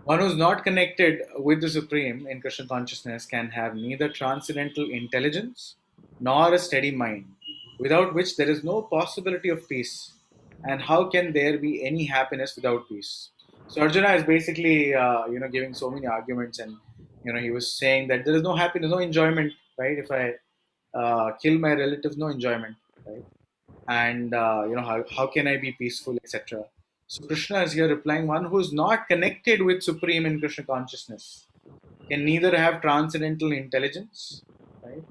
One who's not connected with the Supreme in Krishna consciousness can have neither transcendental intelligence nor a steady mind, without which there is no possibility of peace. And how can there be any happiness without peace? So Arjuna is basically, giving so many arguments, and he was saying that there is no happiness, no enjoyment, right? If I kill my relatives, no enjoyment, right? And how can I be peaceful, etc. So Krishna is here replying, one who is not connected with Supreme in Krishna consciousness can neither have transcendental intelligence, right,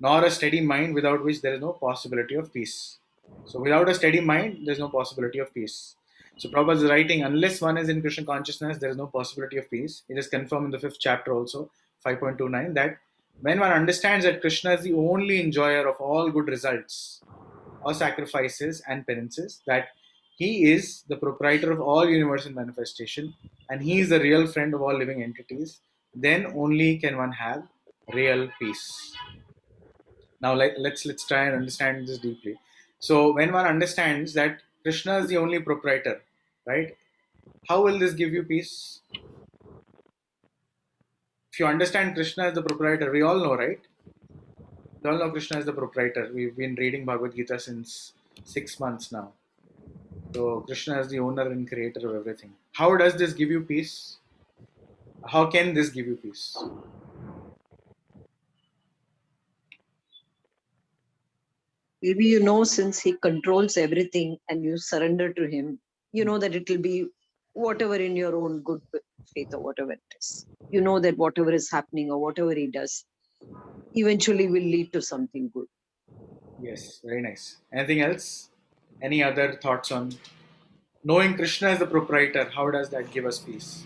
nor a steady mind, without which there is no possibility of peace. So without a steady mind, there is no possibility of peace. So Prabhupada is writing, unless one is in Krishna consciousness, there is no possibility of peace. It is confirmed in the fifth chapter also, 5.29, that when one understands that Krishna is the only enjoyer of all good results or sacrifices and penances, that he is the proprietor of all universal manifestation and he is the real friend of all living entities, then only can one have real peace. Now let's try and understand this deeply. So when one understands that Krishna is the only proprietor, right? How will this give you peace? If you understand Krishna as the proprietor, we all know, right? We all know Krishna is the proprietor. We've been reading Bhagavad Gita since 6 months now. So Krishna is the owner and creator of everything. How does this give you peace? How can this give you peace? Maybe since he controls everything and you surrender to him, you know that it will be whatever in your own good faith or whatever it is. You know that whatever is happening or whatever he does eventually will lead to something good. Yes, very nice. Anything else? Any other thoughts on knowing Krishna as the proprietor? How does that give us peace?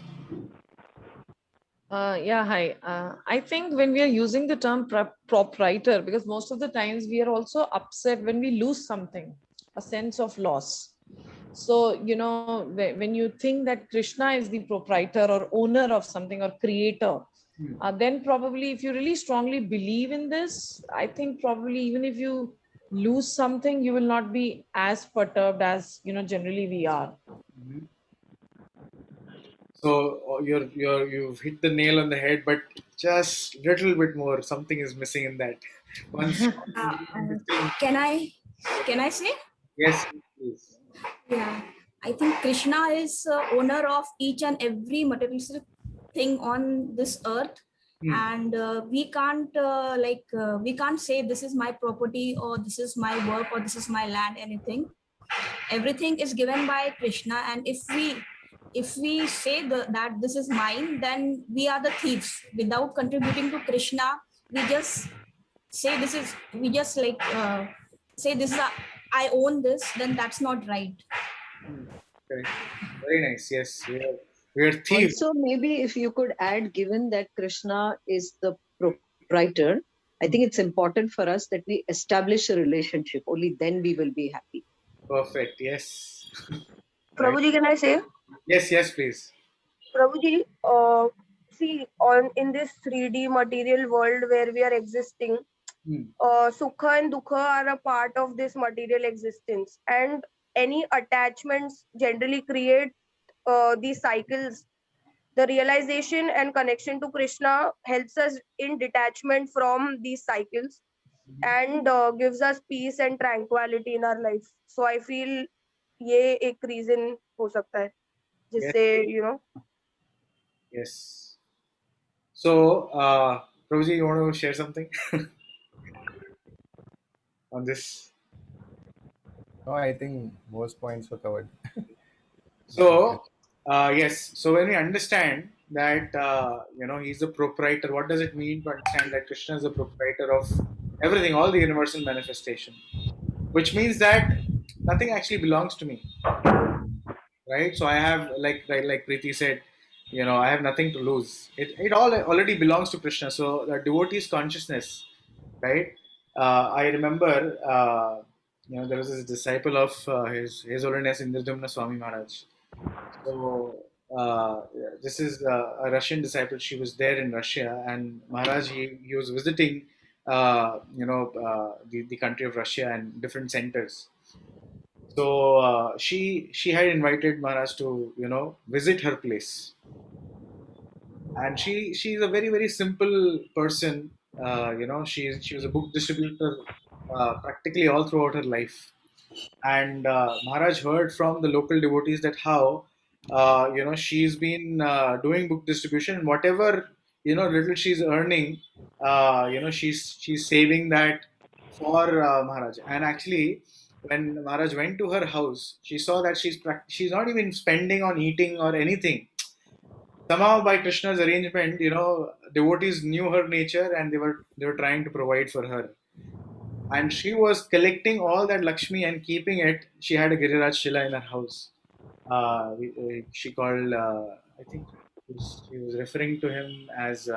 Yeah, hi. I think when we are using the term proprietor, because most of the times we are also upset when we lose something, a sense of loss. So, when you think that Krishna is the proprietor or owner of something or creator, then probably if you really strongly believe in this, I think probably even if you lose something, you will not be as perturbed as, generally we are. Mm-hmm. So you've hit the nail on the head, but just little bit more. Something is missing in that. Once missing. Can I say? Yes, please. Yeah, I think Krishna is owner of each and every materialistic thing on this earth, and we can't say this is my property or this is my work or this is my land. Anything, everything is given by Krishna, and if we say that this is mine, then we are the thieves. Without contributing to Krishna, we just say this is we just say this is I own this, then that's not right. Correct. Very nice. Yes, we are thieves. Also, maybe if you could add, given that Krishna is the proprietor, I think it's important for us that we establish a relationship. Only then we will be happy. Perfect. Yes. Right. Prabhuji, can I say? Yes, please. Prabhuji, see, in this 3D material world where we are existing, Sukha and Dukha are a part of this material existence, and any attachments generally create these cycles. The realization and connection to Krishna helps us in detachment from these cycles and gives us peace and tranquility in our life. So I feel ये एक reason हो सकता है Yes. जिससे Yes. So, Prabhuji, you want to share something on this? No, I think most points were covered. So, yes. So when we understand that he's the proprietor, what does it mean to understand that Krishna is the proprietor of everything, all the universal manifestation? Which means that nothing actually belongs to me, right? So I have, like Preeti said, I have nothing to lose. It all already belongs to Krishna. So the devotee's consciousness, right? I remember, there was this disciple of His Holiness Indradumna Swami Maharaj. So this is a Russian disciple. She was there in Russia, and Maharaj he was visiting, the country of Russia and different centers. So she had invited Maharaj to visit her place. and she's a very very simple person. She was a book distributor practically all throughout her life. And Maharaj heard from the local devotees that how she's been doing book distribution, and whatever little she's earning, she's saving that for Maharaj. And actually, when Maharaj went to her house, she saw that she's not even spending on eating or anything. Somehow, by Krishna's arrangement, devotees knew her nature, and they were trying to provide for her. And she was collecting all that Lakshmi and keeping it. She had a Giriraj Shila in her house. She called, I think she was referring to him as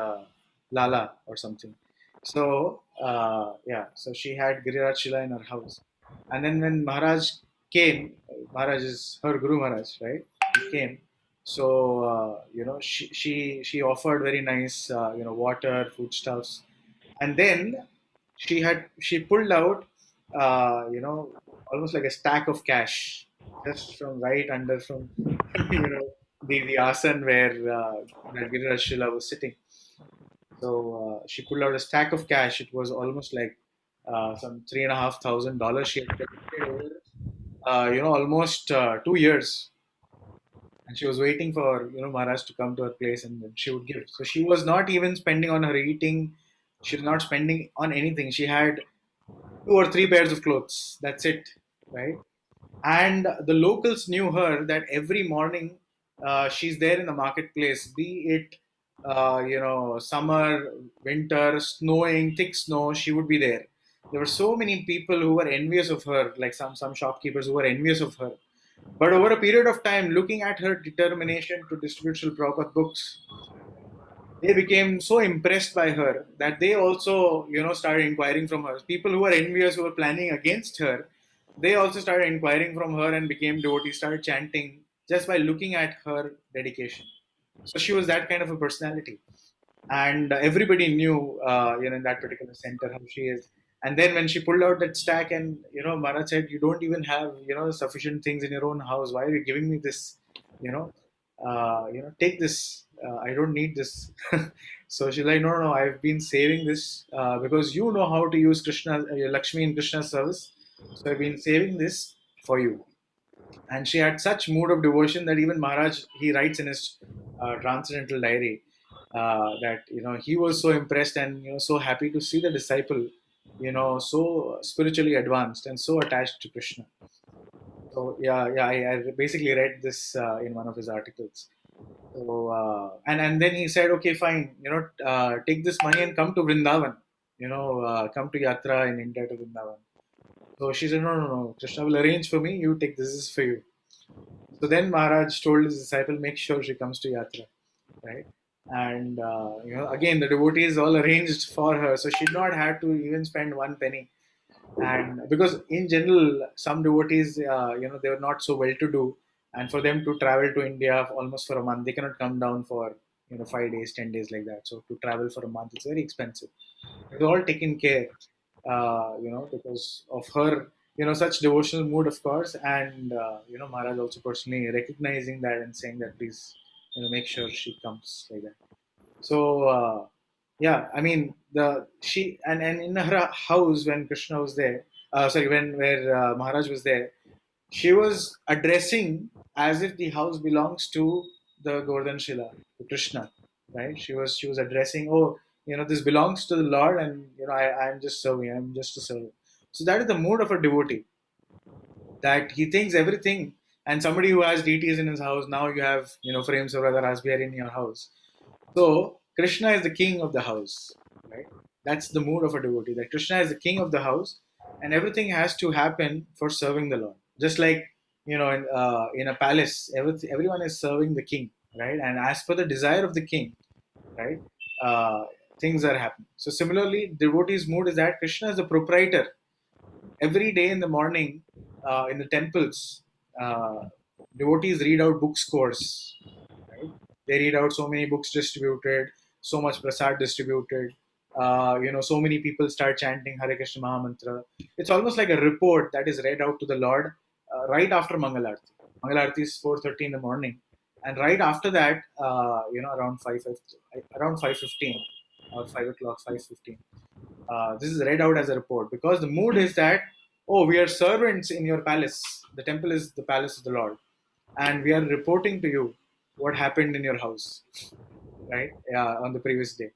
Lala or something. So, so she had Giriraj Shila in her house. And then when Maharaj came, Maharaj is her Guru Maharaj, right? He came. So, she offered very nice, water, foodstuffs. And then she pulled out almost like a stack of cash just from right under from the asan where Giriraj Shila was sitting. So she pulled out a stack of cash. It was almost like some $3,500 she had collected over almost 2 years. And she was waiting for Maharaj to come to her place, and then she would give. So she was not even spending on her eating. She was not spending on anything. She had 2 or 3 pairs of clothes. That's it, right? And the locals knew her that every morning she's there in the marketplace, be it summer, winter, snowing, thick snow, she would be there. There were so many people who were envious of her, like some shopkeepers who were envious of her. But over a period of time, looking at her determination to distribute Srila Prabhupada books, they became so impressed by her that they also started inquiring from her. People who were envious, who were planning against her, they also started inquiring from her and became devotees, started chanting just by looking at her dedication. So she was that kind of a personality, and everybody knew in that particular center how she is. And then when she pulled out that stack, and Maharaj said, you don't even have sufficient things in your own house, why are you giving me this? Take this, I don't need this. So she's like, no, no, I've been saving this because you know how to use Krishna, Lakshmi in Krishna's service, so I've been saving this for you. And she had such mood of devotion that even Maharaj, he writes in his transcendental diary that he was so impressed and so happy to see the disciple so spiritually advanced and so attached to Krishna. So I basically read this in one of his articles. So and then he said, okay, fine, take this money and come to Vrindavan, come to Yatra in India to Vrindavan. So she said, no, no, no, Krishna will arrange for me. You take this is for you. So then Maharaj told his disciple, make sure she comes to Yatra, right? And again, the devotees all arranged for her, so she did not have to even spend one penny. And because in general, some devotees, they were not so well-to-do, and for them to travel to India almost for a month, they cannot come down for 5 days, 10 days like that. So to travel for a month, it's very expensive. It was all taken care, because of her, such devotional mood, of course, and Maharaj also personally recognizing that and saying that please, make sure she comes like that. So I mean she and in her house when Krishna was there, sorry, when where Maharaj was there, she was addressing as if the house belongs to the Govardhan Shila, to Krishna, right? She was addressing, oh, this belongs to the Lord, and I'm just serving, I'm just a servant. So that is the mood of a devotee, that he thinks everything. And somebody who has deities in his house, now you have frames of Radha Rasbihari in your house. So Krishna is the king of the house, right? That's the mood of a devotee, that Krishna is the king of the house, and everything has to happen for serving the Lord. Just like in a palace, everyone is serving the king, right? And as per the desire of the king, right? Uh, Things are happening. So similarly, devotee's mood is that Krishna is the proprietor. Every day in the morning, in the temples, devotees read out book scores, right? They read out so many books distributed, so much prasad distributed. So many people start chanting Hare Krishna Mahamantra. It's almost like a report that is read out to the Lord right after Mangalarti. Mangalarti is 4:30 in the morning, And right after that, around around 5:15 or 5 o'clock, 5:15. This is read out as a report because the mood is that, oh, we are servants in your palace. The temple is the palace of the Lord, and we are reporting to you what happened in your house, right? On the previous day.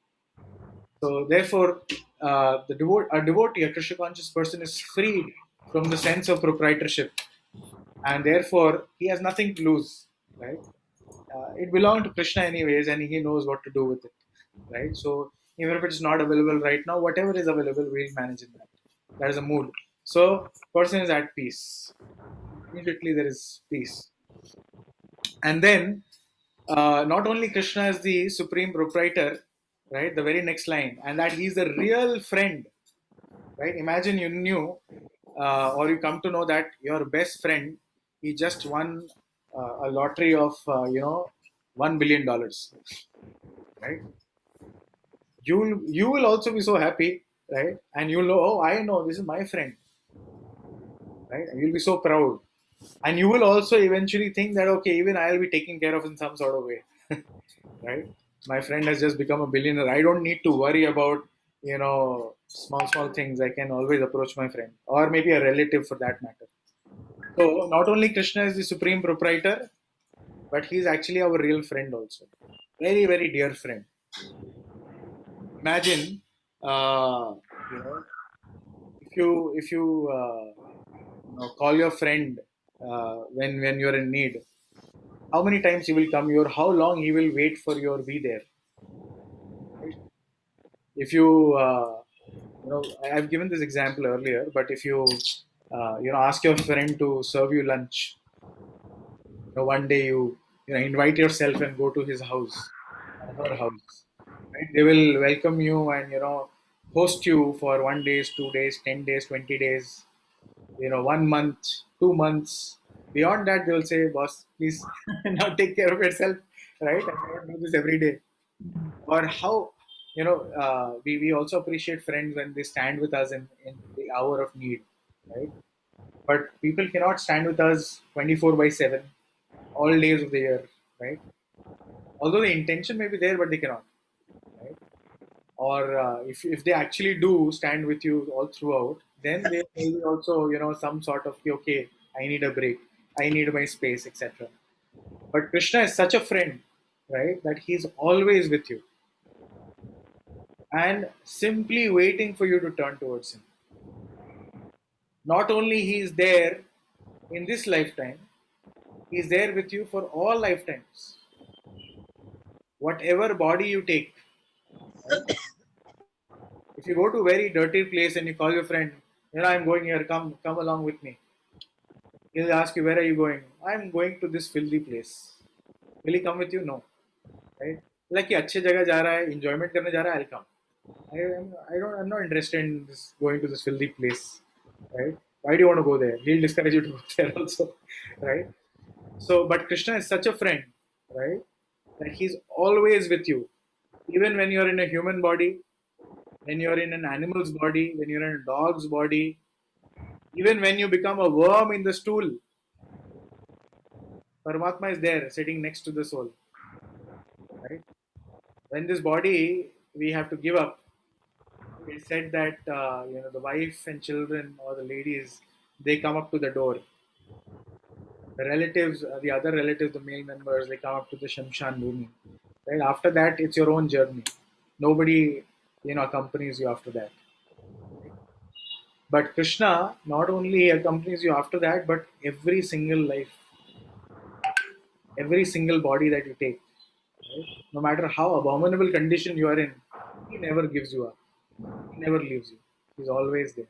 So therefore, a devotee, a Krishna conscious person, is freed from the sense of proprietorship, and therefore he has nothing to lose, right? It belonged to Krishna anyways, and he knows what to do with it, right? So even if it's not available right now, whatever is available, we'll manage in that. That is a mood. So person is at peace. Immediately there is peace, and then not only Krishna is the supreme proprietor, right? The very next line, and that he's the real friend, right? Imagine you knew, or you come to know that your best friend, he just won a lottery of $1 billion, right? You will also be so happy, right? And you'll know, oh, I know this is my friend, right? And you'll be so proud, and you will also eventually think that, okay, even I'll be taken care of in some sort of way, right? My friend has just become a billionaire. I don't need to worry about small things. I can always approach my friend or maybe a relative for that matter. So not only Krishna is the supreme proprietor, but he's actually our real friend also. Very, very dear friend. Imagine, uh, you know, if you call your friend when you're in need, how many times he will come your, how long he will wait for your be there. Right? If I've given this example earlier, but if you ask your friend to serve you lunch, one day you invite yourself and go to his house or her house, right? They will welcome you and host you for 1 days, 2 days, 10 days, 20 days, 1 month, 2 months. Beyond that, they will say, boss, please now take care of yourself, right? I cannot do this every day. Or how we also appreciate friends when they stand with us in the hour of need, right? But people cannot stand with us 24 by 7 all days of the year, right? Although the intention may be there, but they cannot, right? Or if they actually do stand with you all throughout, then they may be also some sort of, okay, I need a break, I need my space, etc. But Krishna is such a friend, right, that he's always with you and simply waiting for you to turn towards him. Not only he is there in this lifetime, he is there with you for all lifetimes. Whatever body you take, right? If you go to a very dirty place and you call your friend, I'm going here, come along with me. He'll ask you, where are you going? I'm going to this filthy place. Will he come with you? No. Right? Like कि अच्छे जगह जा रहा है, enjoyment करने जा रहा है, I'll come. I'm not interested in this going to this filthy place. Right? Why do you want to go there? He'll discourage you to go there also. Right? So, but Krishna is such a friend, right? That he's always with you. Even when you're in a human body, when you're in an animal's body, when you're in a dog's body, even when you become a worm in the stool, Paramatma is there sitting next to the soul. Right? When this body we have to give up, it's said that the wife and children or the ladies, they come up to the door. The relatives, the other relatives, the male members, they come up to the Shamshan Bhumi. Right? After that, it's your own journey. Nobody accompanies you after that. But Krishna not only accompanies you after that, but every single life, every single body that you take, right? No matter how abominable condition you are in, he never gives you up. He never leaves you. He's always there.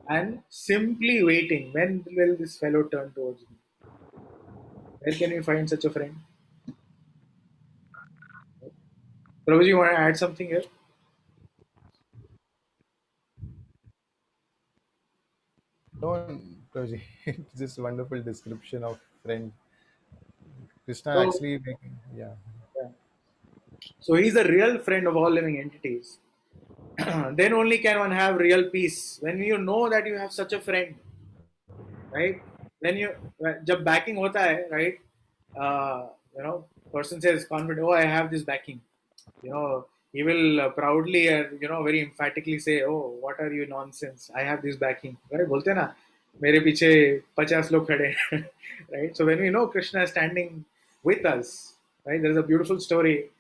And simply waiting, when will this fellow turn towards me? Where can we find such a friend? Prabhuji, you want to add something here? No, Prabhuji, it's just wonderful description of friend. Krishna So, actually making, yeah. yeah. So he's the real friend of all living entities. Then only can one have real peace. When you know that you have such a friend, right? When you जब backing होता है, right? Person says confident, oh, I have this backing. He will proudly and very emphatically say, oh, what are you nonsense? I have this backing. Right? बोलते ना, मेरे पीछे 50 लोग खड़े हैं. Right? So when we know Krishna is standing with us, right? There is a beautiful story,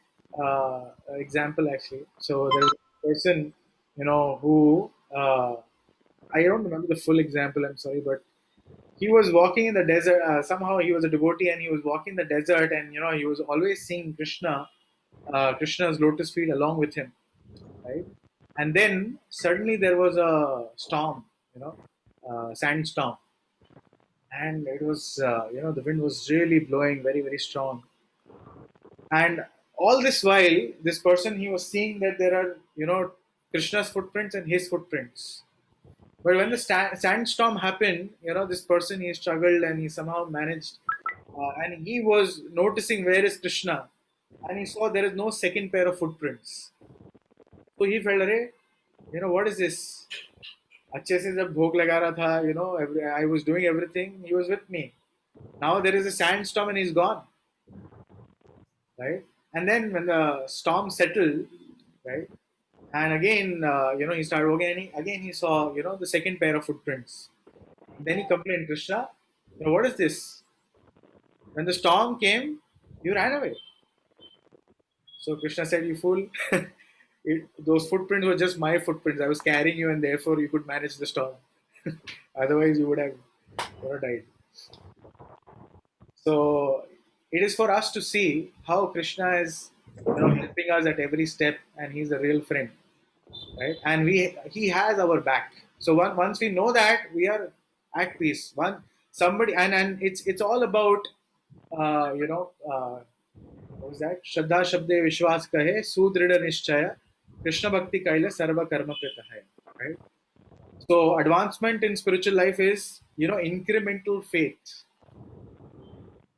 example actually. So there is a person, who I don't remember the full example. I'm sorry, but he was walking in the desert. Somehow he was a devotee and he was walking in the desert, and he was always seeing Krishna's lotus feet along with him, right? And then suddenly there was a storm, sandstorm, and it was the wind was really blowing very very strong. And all this while, this person, he was seeing that there are Krishna's footprints and his footprints. But when the sandstorm happened, this person, he struggled and he somehow managed, and he was noticing where is Krishna, and he saw there is no second pair of footprints. So he felt, "Arey, what is this? अच्छे से जब भोग लगा रहा था, I was doing everything. He was with me. Now there is a sandstorm and he's gone, right? And then when the storm settled, right, and again, he started walking, and again he saw, the second pair of footprints. Then he complained, Krishna, what is this? When the storm came, you ran away. So Krishna said, you fool. Those footprints were just my footprints. I was carrying you, and therefore you could manage the storm. Otherwise, you would have died. So it is for us to see how Krishna is, helping us at every step, and he's a real friend, right? And he has our back. So once we know that, we are at peace. And it's all about what was that? Shraddha Shabde Vishwas Kahe Sudrida Nishchaya Krishna Bhakti Kaila Sarva Karma Kritahaya. Right? So advancement in spiritual life is incremental faith.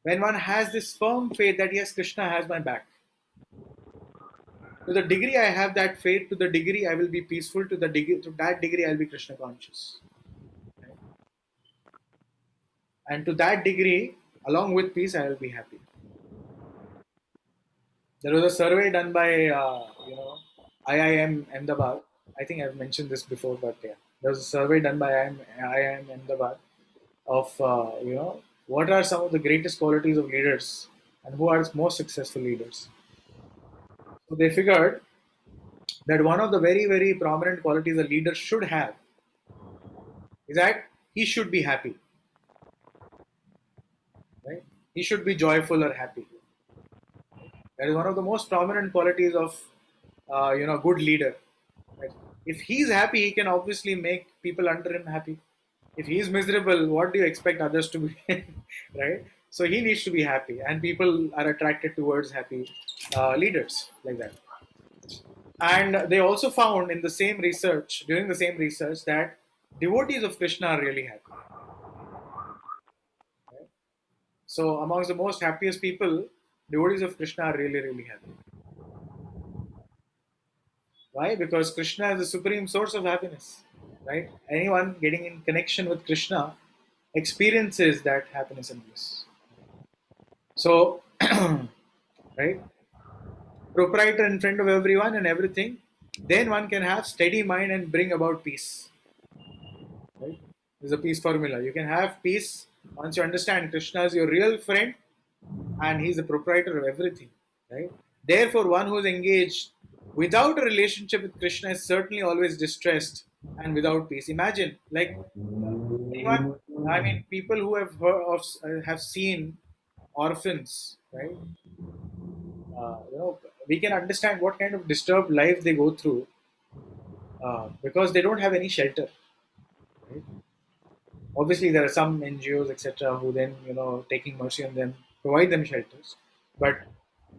When one has this firm faith that yes, Krishna has my back. To the degree I have that faith, to the degree I will be peaceful, to that degree I'll be Krishna conscious. Right? And to that degree, along with peace, I will be happy. There was a survey done by IIM Ahmedabad. I think I've mentioned this before, but yeah, there was a survey done by IIM Ahmedabad of what are some of the greatest qualities of leaders and who are most successful leaders. So they figured that one of the very very prominent qualities a leader should have is that he should be happy. Right? He should be joyful or happy. That is one of the most prominent qualities of good leader. Right? If he's happy, he can obviously make people under him happy. If he's miserable, what do you expect others to be? Right? So he needs to be happy, and people are attracted towards happy leaders like that. And they also found during the same research, that devotees of Krishna are really happy. Right? So amongst the most happiest people, devotees of Krishna are really, really happy. Why? Because Krishna is the supreme source of happiness. Right? Anyone getting in connection with Krishna experiences that happiness and bliss. So, right? Proprietor in front of everyone and everything, then one can have steady mind and bring about peace. Right? There's a peace formula. You can have peace once you understand Krishna is your real friend and he's the proprietor of everything. Right? Therefore, one who is engaged without a relationship with Krishna is certainly always distressed and without peace. Imagine, people who have heard of, have seen orphans, right? We can understand what kind of disturbed life they go through because they don't have any shelter. Right? Obviously, there are some NGOs, etc., who then, taking mercy on them, provide them shelters. But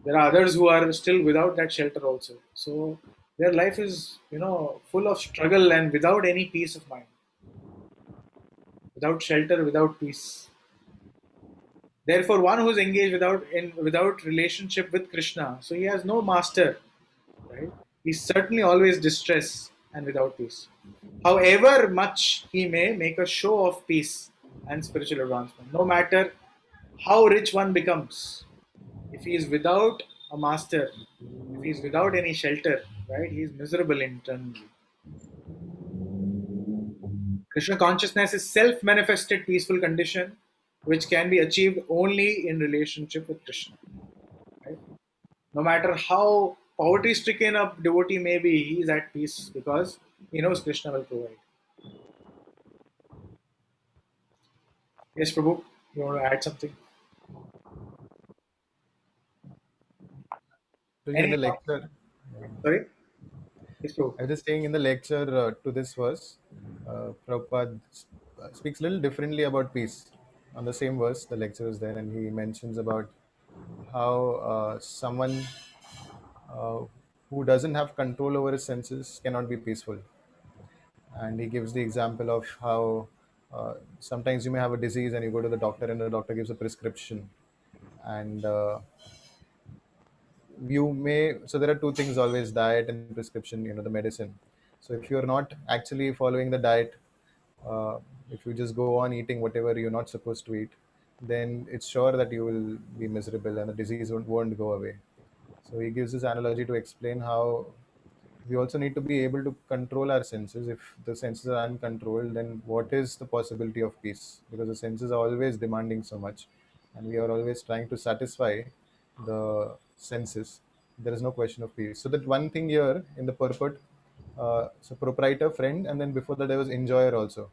there are others who are still without that shelter also. So their life is, full of struggle and without any peace of mind. Without shelter, without peace. Therefore, one who is engaged without relationship with Krishna, so he has no master, right? He's certainly always distressed and without peace. However much he may make a show of peace and spiritual advancement, no matter how rich one becomes, If he is without a master, if he is without any shelter, right, he is miserable internally. Krishna consciousness is self-manifested peaceful condition which can be achieved only in relationship with Krishna. Right? No matter how poverty-stricken a devotee may be, he is at peace because he knows Krishna will provide. Yes, Prabhu, you want to add something? So in Any the thought? lecture, Sorry? Yes, Prabhu. I was just saying in the lecture to this verse, Prabhupada speaks a little differently about peace. On the same verse, the lecture is there, and he mentions about how someone uh, who doesn't have control over his senses cannot be peaceful. And he gives the example of how sometimes you may have a disease and you go to the doctor and the doctor gives a prescription, and you may, so there are two things always: diet and prescription, the medicine. So if you're not actually following the diet, uh, if you just go on eating whatever you're not supposed to eat, then it's sure that you will be miserable and the disease won't go away. So he gives this analogy to explain how we also need to be able to control our senses. If the senses are uncontrolled, then what is the possibility of peace? Because the senses are always demanding so much, and we are always trying to satisfy the senses. There is no question of peace. So that one thing here in the purport, so proprietor, friend, and then before that there was enjoyer also.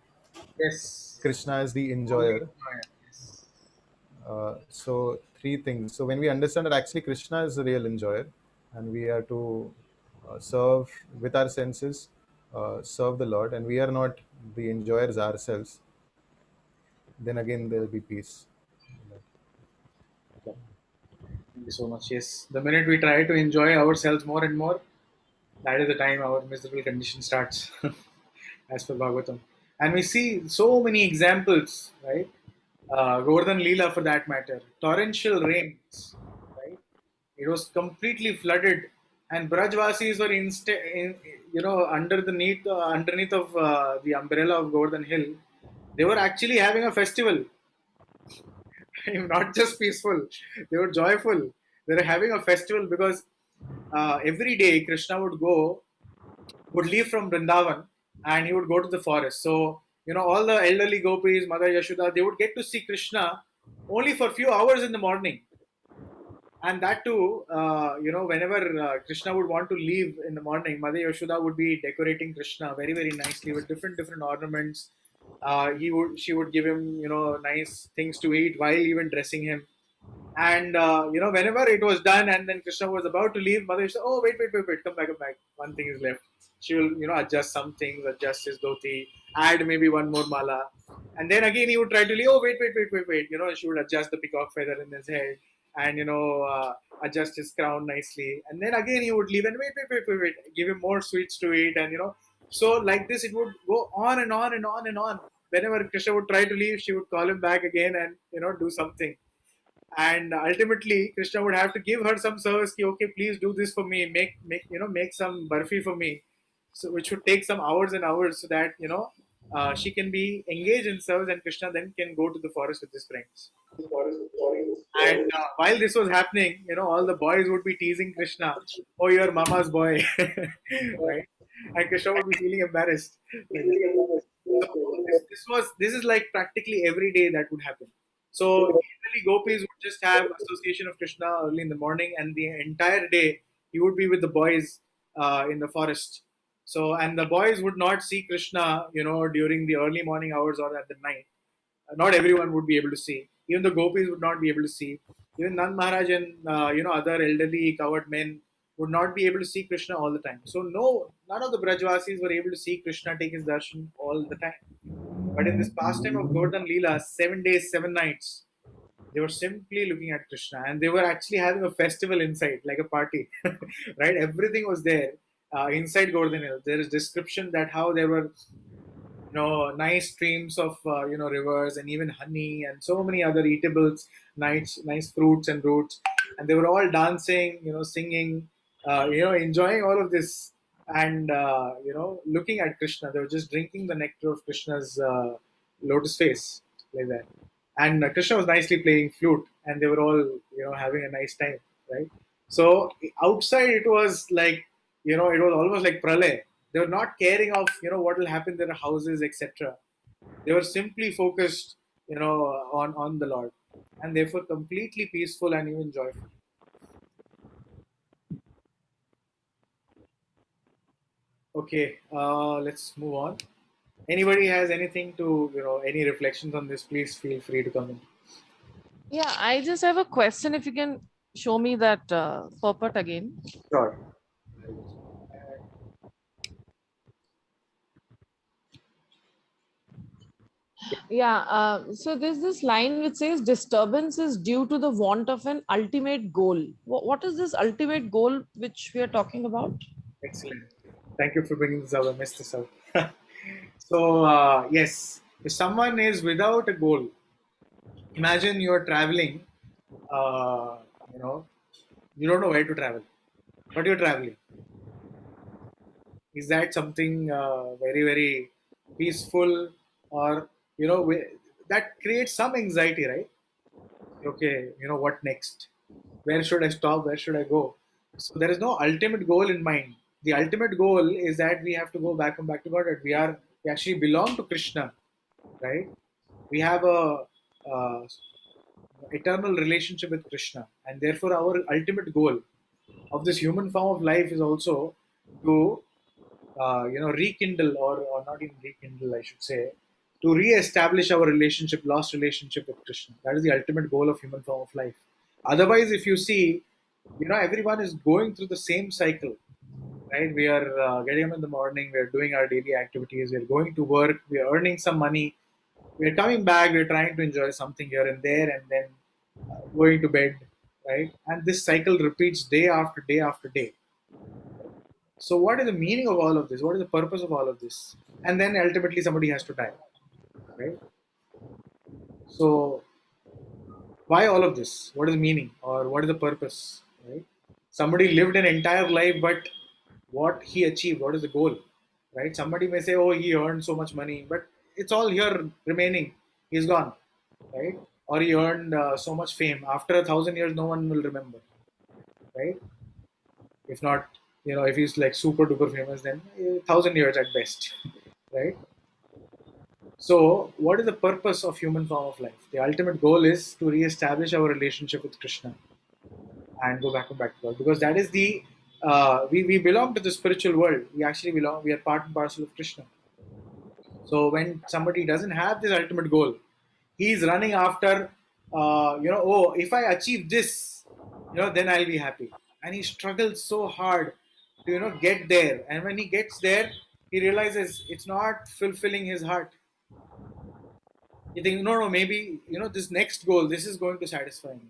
Yes. Krishna is the Only enjoyer. yes. So three things. So when we understand that actually Krishna is the real enjoyer, and we are to serve with our senses, serve the Lord, and we are not the enjoyers ourselves, then again there will be peace. Okay. Thank you so much. Yes. The minute we try to enjoy ourselves more and more, that is the time our miserable condition starts, as per Bhagavatam. And we see so many examples, right? Govardhan Leela for that matter. Torrential rains, right? It was completely flooded, and Brajvasis were underneath of the umbrella of Govardhan Hill. They were actually having a festival, not just peaceful. They were joyful. They were having a festival because every day Krishna would leave from Vrindavan and he would go to the forest. So, all the elderly gopis, Mother Yashoda, they would get to see Krishna only for a few hours in the morning. And that too, whenever Krishna would want to leave in the morning, Mother Yashoda would be decorating Krishna very, very nicely with different ornaments. She would give him, nice things to eat while even dressing him. And whenever it was done, and then Krishna was about to leave, Mother said, "Oh, wait, come back. One thing is left." She will, adjust some things, adjust his dhoti, add maybe one more mala, and then again he would try to leave. Oh, wait. She would adjust the peacock feather in his head, and adjust his crown nicely, and then again he would leave and wait, give him more sweets to eat, and so like this it would go on and on and on and on. Whenever Krishna would try to leave, she would call him back again and do something, and ultimately Krishna would have to give her some service. Ki, okay, please do this for me, make some barfi for me, so which would take some hours and hours, so that she can be engaged in service, and Krishna then can go to the forest with his friends. And while this was happening, all the boys would be teasing Krishna, "Oh, you're mama's boy," right? And Krishna would be feeling embarrassed like that. So this is like practically every day that would happen. So usually gopis would just have association of Krishna early in the morning, and the entire day he would be with the boys in the forest. So, and the boys would not see Krishna, during the early morning hours or at the night. Not everyone would be able to see. Even the gopis would not be able to see. Even Nand Maharaj and other elderly covered men would not be able to see Krishna all the time. So no, none of the Brajvasis were able to see Krishna take his darshan all the time. But in this pastime of Govardhan Leela, 7 days, 7 nights, they were simply looking at Krishna, and they were actually having a festival inside, like a party, right? Everything was there inside Govardhan Hill. There is description that how there were nice streams of rivers, and even honey and so many other eatables, nice fruits and roots, and they were all dancing, singing, enjoying all of this, and looking at Krishna. They were just drinking the nectar of Krishna's lotus face, like that. and Krishna was nicely playing flute, and they were all having a nice time, right? So outside it was like it was almost like pralay. They were not caring of what will happen in their houses, etc. They were simply focused on the Lord, and therefore completely peaceful and even joyful. Okay, let's move on. Anybody has anything to any reflections on this, please feel free to come in. Yeah, I just have a question. If you can show me that purport again. Sure. Yeah, so there's this line which says disturbance is due to the want of an ultimate goal. What is this ultimate goal which we are talking about? Excellent. Thank you for bringing this up. I missed this out. So, yes, if someone is without a goal, imagine you're traveling, uh, you know, you don't know where to travel, but you're traveling. Is that something very, very peaceful, or, that creates some anxiety, right? Okay, what next? Where should I stop? Where should I go? So there is no ultimate goal in mind. The ultimate goal is that we have to go back and back to God. That we actually belong to Krishna, right? We have a eternal relationship with Krishna, and therefore our ultimate goal of this human form of life is also to rekindle, or not even rekindle, I should say, to re-establish our relationship, lost relationship with Krishna. That is the ultimate goal of human form of life. Otherwise, if you see, everyone is going through the same cycle, right? We are getting up in the morning, we are doing our daily activities, we are going to work, we are earning some money, we are coming back, we are trying to enjoy something here and there, and then going to bed, right? And this cycle repeats day after day after day. So, what is the meaning of all of this? What is the purpose of all of this? And then ultimately, somebody has to die, right? So, why all of this? What is the meaning, or what is the purpose, right? Somebody lived an entire life, but what he achieved, what is the goal, right? Somebody may say, oh, he earned so much money, but it's all here remaining. He's gone, right? Or he earned so much fame. After 1,000 years, no one will remember, right? If not, if he's like super duper famous, then 1,000 years at best, right? So, what is the purpose of human form of life? The ultimate goal is to re-establish our relationship with Krishna and go back and back to God, because that is the we belong to the spiritual world. We actually belong. We are part and parcel of Krishna. So when somebody doesn't have this ultimate goal, he's running after, oh, if I achieve this, then I'll be happy. And he struggles so hard to, get there. And when he gets there, he realizes it's not fulfilling his heart. He thinks, no, maybe, this next goal, this is going to satisfy me.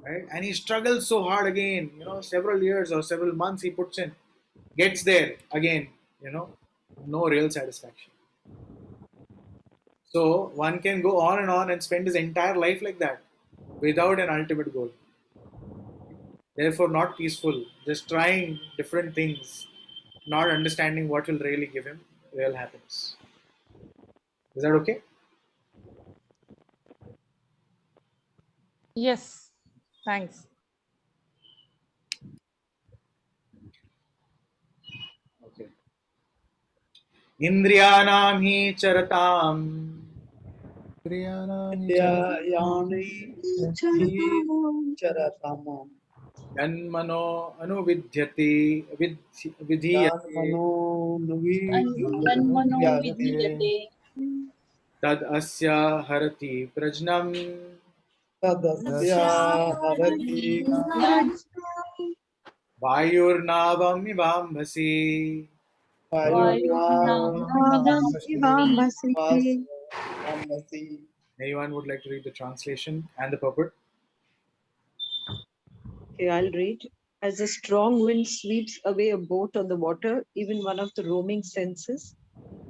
Right? And he struggles so hard again, several years or several months he puts in, gets there again, no real satisfaction. So one can go on and spend his entire life like that without an ultimate goal. Therefore, not peaceful, just trying different things, not understanding what will really give him real happiness. Is that okay? Yes, thanks. Okay. Indriyanam hi charatam यानि चरताम janmano anuvidyati vidhiyate तन्मनोनुविधीयते tad asya harati prajnam तदस्य हरति vayurnavam ivambhasi. वायुर्नावमसि Anyone would like to read the translation and the purport? Okay, I'll read. As a strong wind sweeps away a boat on the water, even one of the roaming senses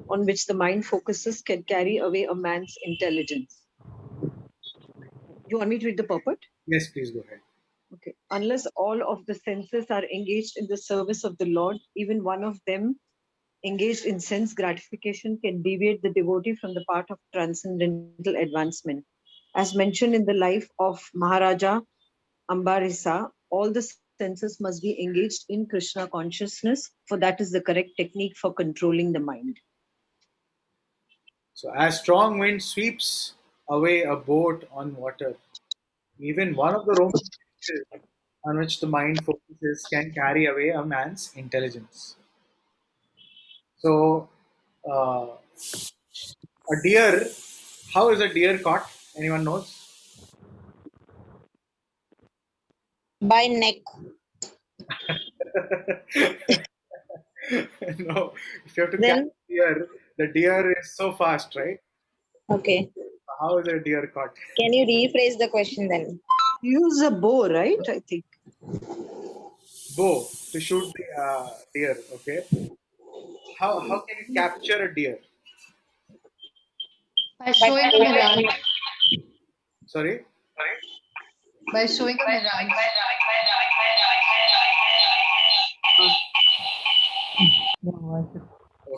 on which the mind focuses can carry away a man's intelligence. You want me to read the purport? Yes, please go ahead. Okay. Unless all of the senses are engaged in the service of the Lord, even one of them engaged in sense gratification can deviate the devotee from the path of transcendental advancement. As mentioned in the life of Maharaja Ambarisa, all the senses must be engaged in Krishna consciousness, for that is the correct technique for controlling the mind. So, as strong wind sweeps away a boat on water, even one of the Roman sentences on which the mind focuses can carry away a man's intelligence. So, a deer, how is a deer caught? Anyone knows? By neck. No, if you have to catch Then, the deer is so fast, right? okay. How is a deer caught? Can you rephrase the question then? Use a bow, right? I think. Bow to shoot the deer. Okay. How can you capture a deer? By By showing a mirage. Sorry. By showing a mirage.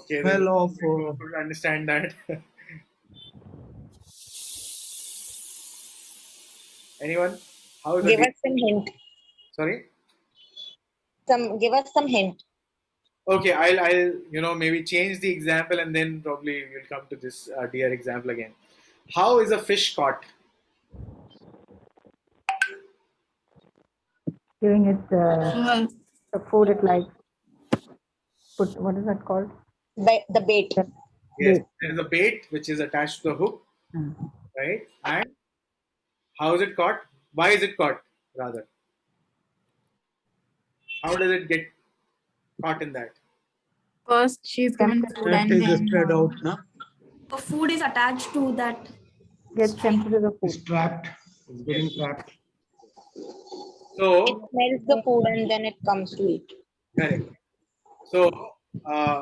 Okay. Smell of Couldn't understand that. Anyone? How is a Give deer? us some hint. Sorry. Give us some hint. Okay, I'll maybe change the example and then probably we'll come to this deer example again. How is a fish caught? Giving it Well, the food it likes. Put what is that called? By the bait. Yes, Bait. there is a bait which is attached to the hook, right? And how is it caught? Why is it caught? Rather, how does it get caught in that? First, she's given food, that and is then spread out, na? food is attached to that Gets string. tempted to the food. It's trapped. It's getting trapped. It So, smells the food and then it comes to eat. correct. So,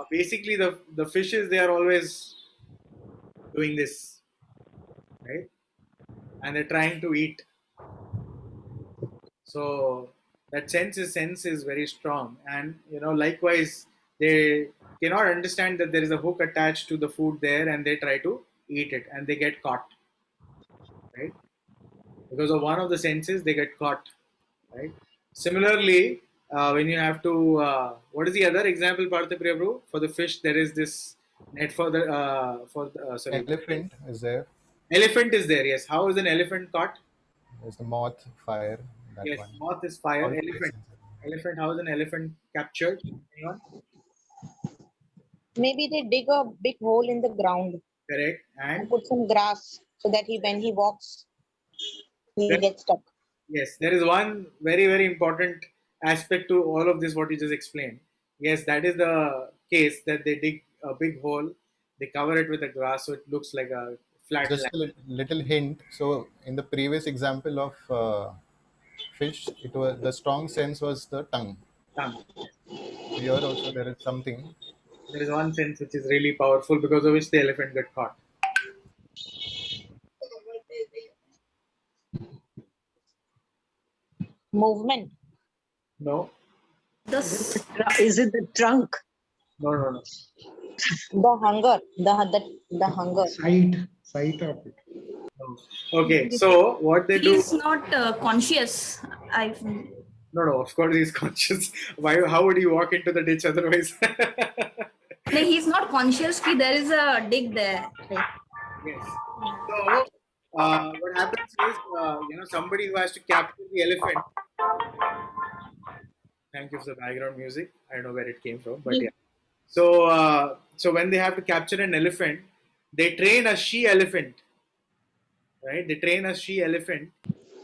basically, the fishes, they are always doing this, right? And they're trying to eat. So that sense is very strong, and likewise they cannot understand that there is a hook attached to the food there, and they try to eat it, and they get caught, right? Because of one of the senses, they get caught, right? Similarly, when you have to, what is the other example, Parthipriya Bro? For the fish, there is this net for the sorry, Elephant is there. elephant is there. Yes, how is an elephant caught? There's the moth, fire, that Yes, one. moth is fire. All three Elephant. senses. Elephant. How is an elephant captured? Anyone? Maybe they dig a big hole in the ground Correct. and And put some grass so that when he walks, he there, gets stuck. yes, there is one very, very important aspect to all of this, what you just explained. Yes, that is the case that they dig a big hole, they cover it with a grass so it looks like a flat Just land. a little hint. So, in the previous example of fish, it was the strong sense was the tongue. Tongue. So here also there is something. There is one sense which is really powerful because of which the elephant got caught. Movement. No, This Is it the trunk? no. The hunger. The hunger. Sight of it. No. Okay, so what they do? he's not conscious. I No, of course he's conscious. Why? How would he walk into the ditch otherwise? no, he's not conscious. There is a dig there. Right? Yes. So what happens is, somebody who has to capture the elephant. Thank you for the background music. I don't know where it came from, but yeah. So when they have to capture an elephant, they train a she elephant, right? They train a she elephant.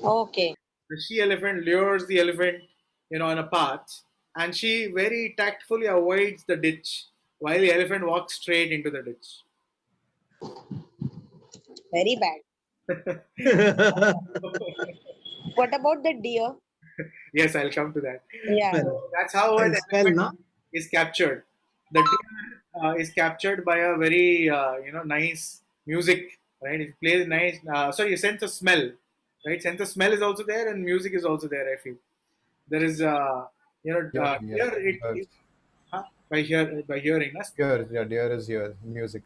Okay. The she elephant lures the elephant, on a path, and she very tactfully avoids the ditch while the elephant walks straight into the ditch. Very bad. What about the deer? Yes, I'll come to that. Yeah. So that's how an Spell, elephant na? is captured. The deer is captured by a very nice music, right? It plays nice. Sorry, sense of smell, right? Sense of smell is also there, and music is also there. I feel there is Hearing, yeah. here Ears. by hearing us. Ears, yeah, deer is here. Music.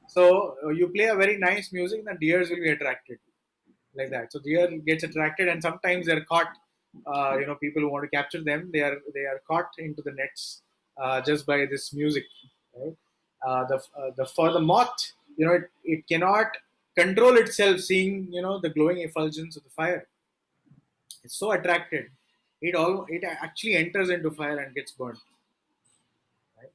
So you play a very nice music, the deers will be attracted. like that. So deer gets attracted, and sometimes they're caught. People who want to capture them, they are caught into the nets just by this music, right? The for the moth, it cannot control itself, seeing the glowing effulgence of the fire. It's so attracted, it actually enters into fire and gets burned. Right?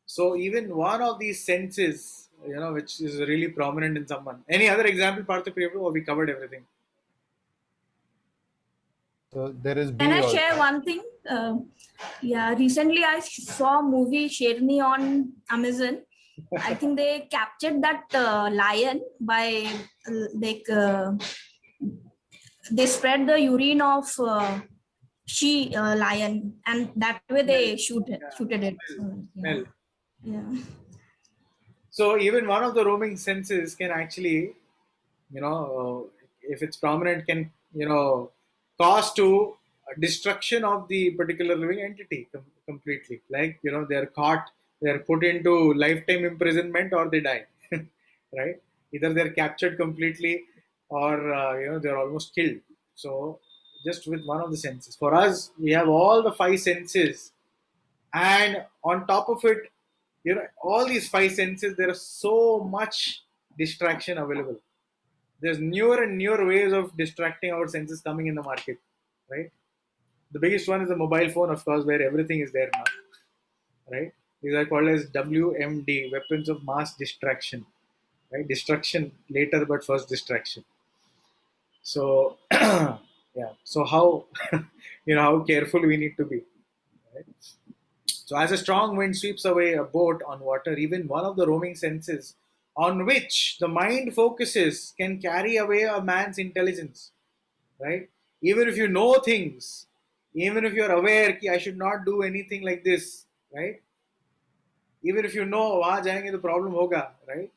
So even one of these senses, which is really prominent in someone. Any other example, Partha, or we covered everything? So there is Can bee I also. share one thing? Yeah, recently I saw a movie Sherni on Amazon. I think they captured that lion by like they spread the urine of she lion, and that way Smell. they shooted it. Smell. So, yeah, Smell. yeah. So even one of the roaming senses can actually, if it's prominent, can cause to destruction of the particular living entity completely. Like they're caught, they're put into lifetime imprisonment, or they die. Right? Either they're captured completely, or they're almost killed. So just with one of the senses. For us, we have all the five senses, and on top of it, all these five senses, there is so much distraction available. There's newer and newer ways of distracting our senses coming in the market, right? The biggest one is the mobile phone, of course, where everything is there now, right? These are called as WMD, weapons of mass distraction, right? Destruction later, but first distraction. So yeah, so how how careful we need to be, right? So, as a strong wind sweeps away a boat on water, even one of the roaming senses on which the mind focuses can carry away a man's intelligence, right? Even if you know things, even if you're aware that I should not do anything like this, right? Even if you know वहाँ जाएंगे तो problem होगा, right?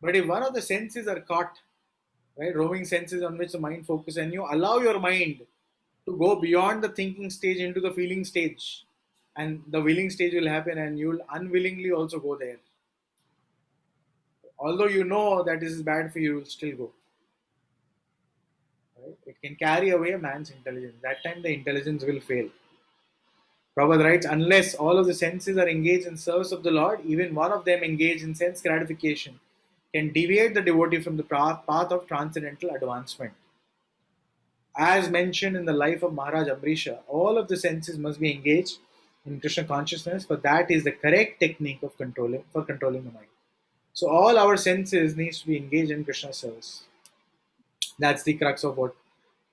But if one of the senses are caught, right, roaming senses on which the mind focuses, and you allow your mind to go beyond the thinking stage into the feeling stage, and the willing stage will happen, and you'll unwillingly also go there. Although you know that this is bad for you, you'll still go. Right? It can carry away a man's intelligence. That time the intelligence will fail. Prabhupada writes, unless all of the senses are engaged in service of the Lord, even one of them engaged in sense gratification can deviate the devotee from the path of transcendental advancement. As mentioned in the life of Maharaj Amrisha, all of the senses must be engaged in Krishna consciousness, for that is the correct technique of controlling the mind. So all our senses needs to be engaged in Krishna service. That's the crux of what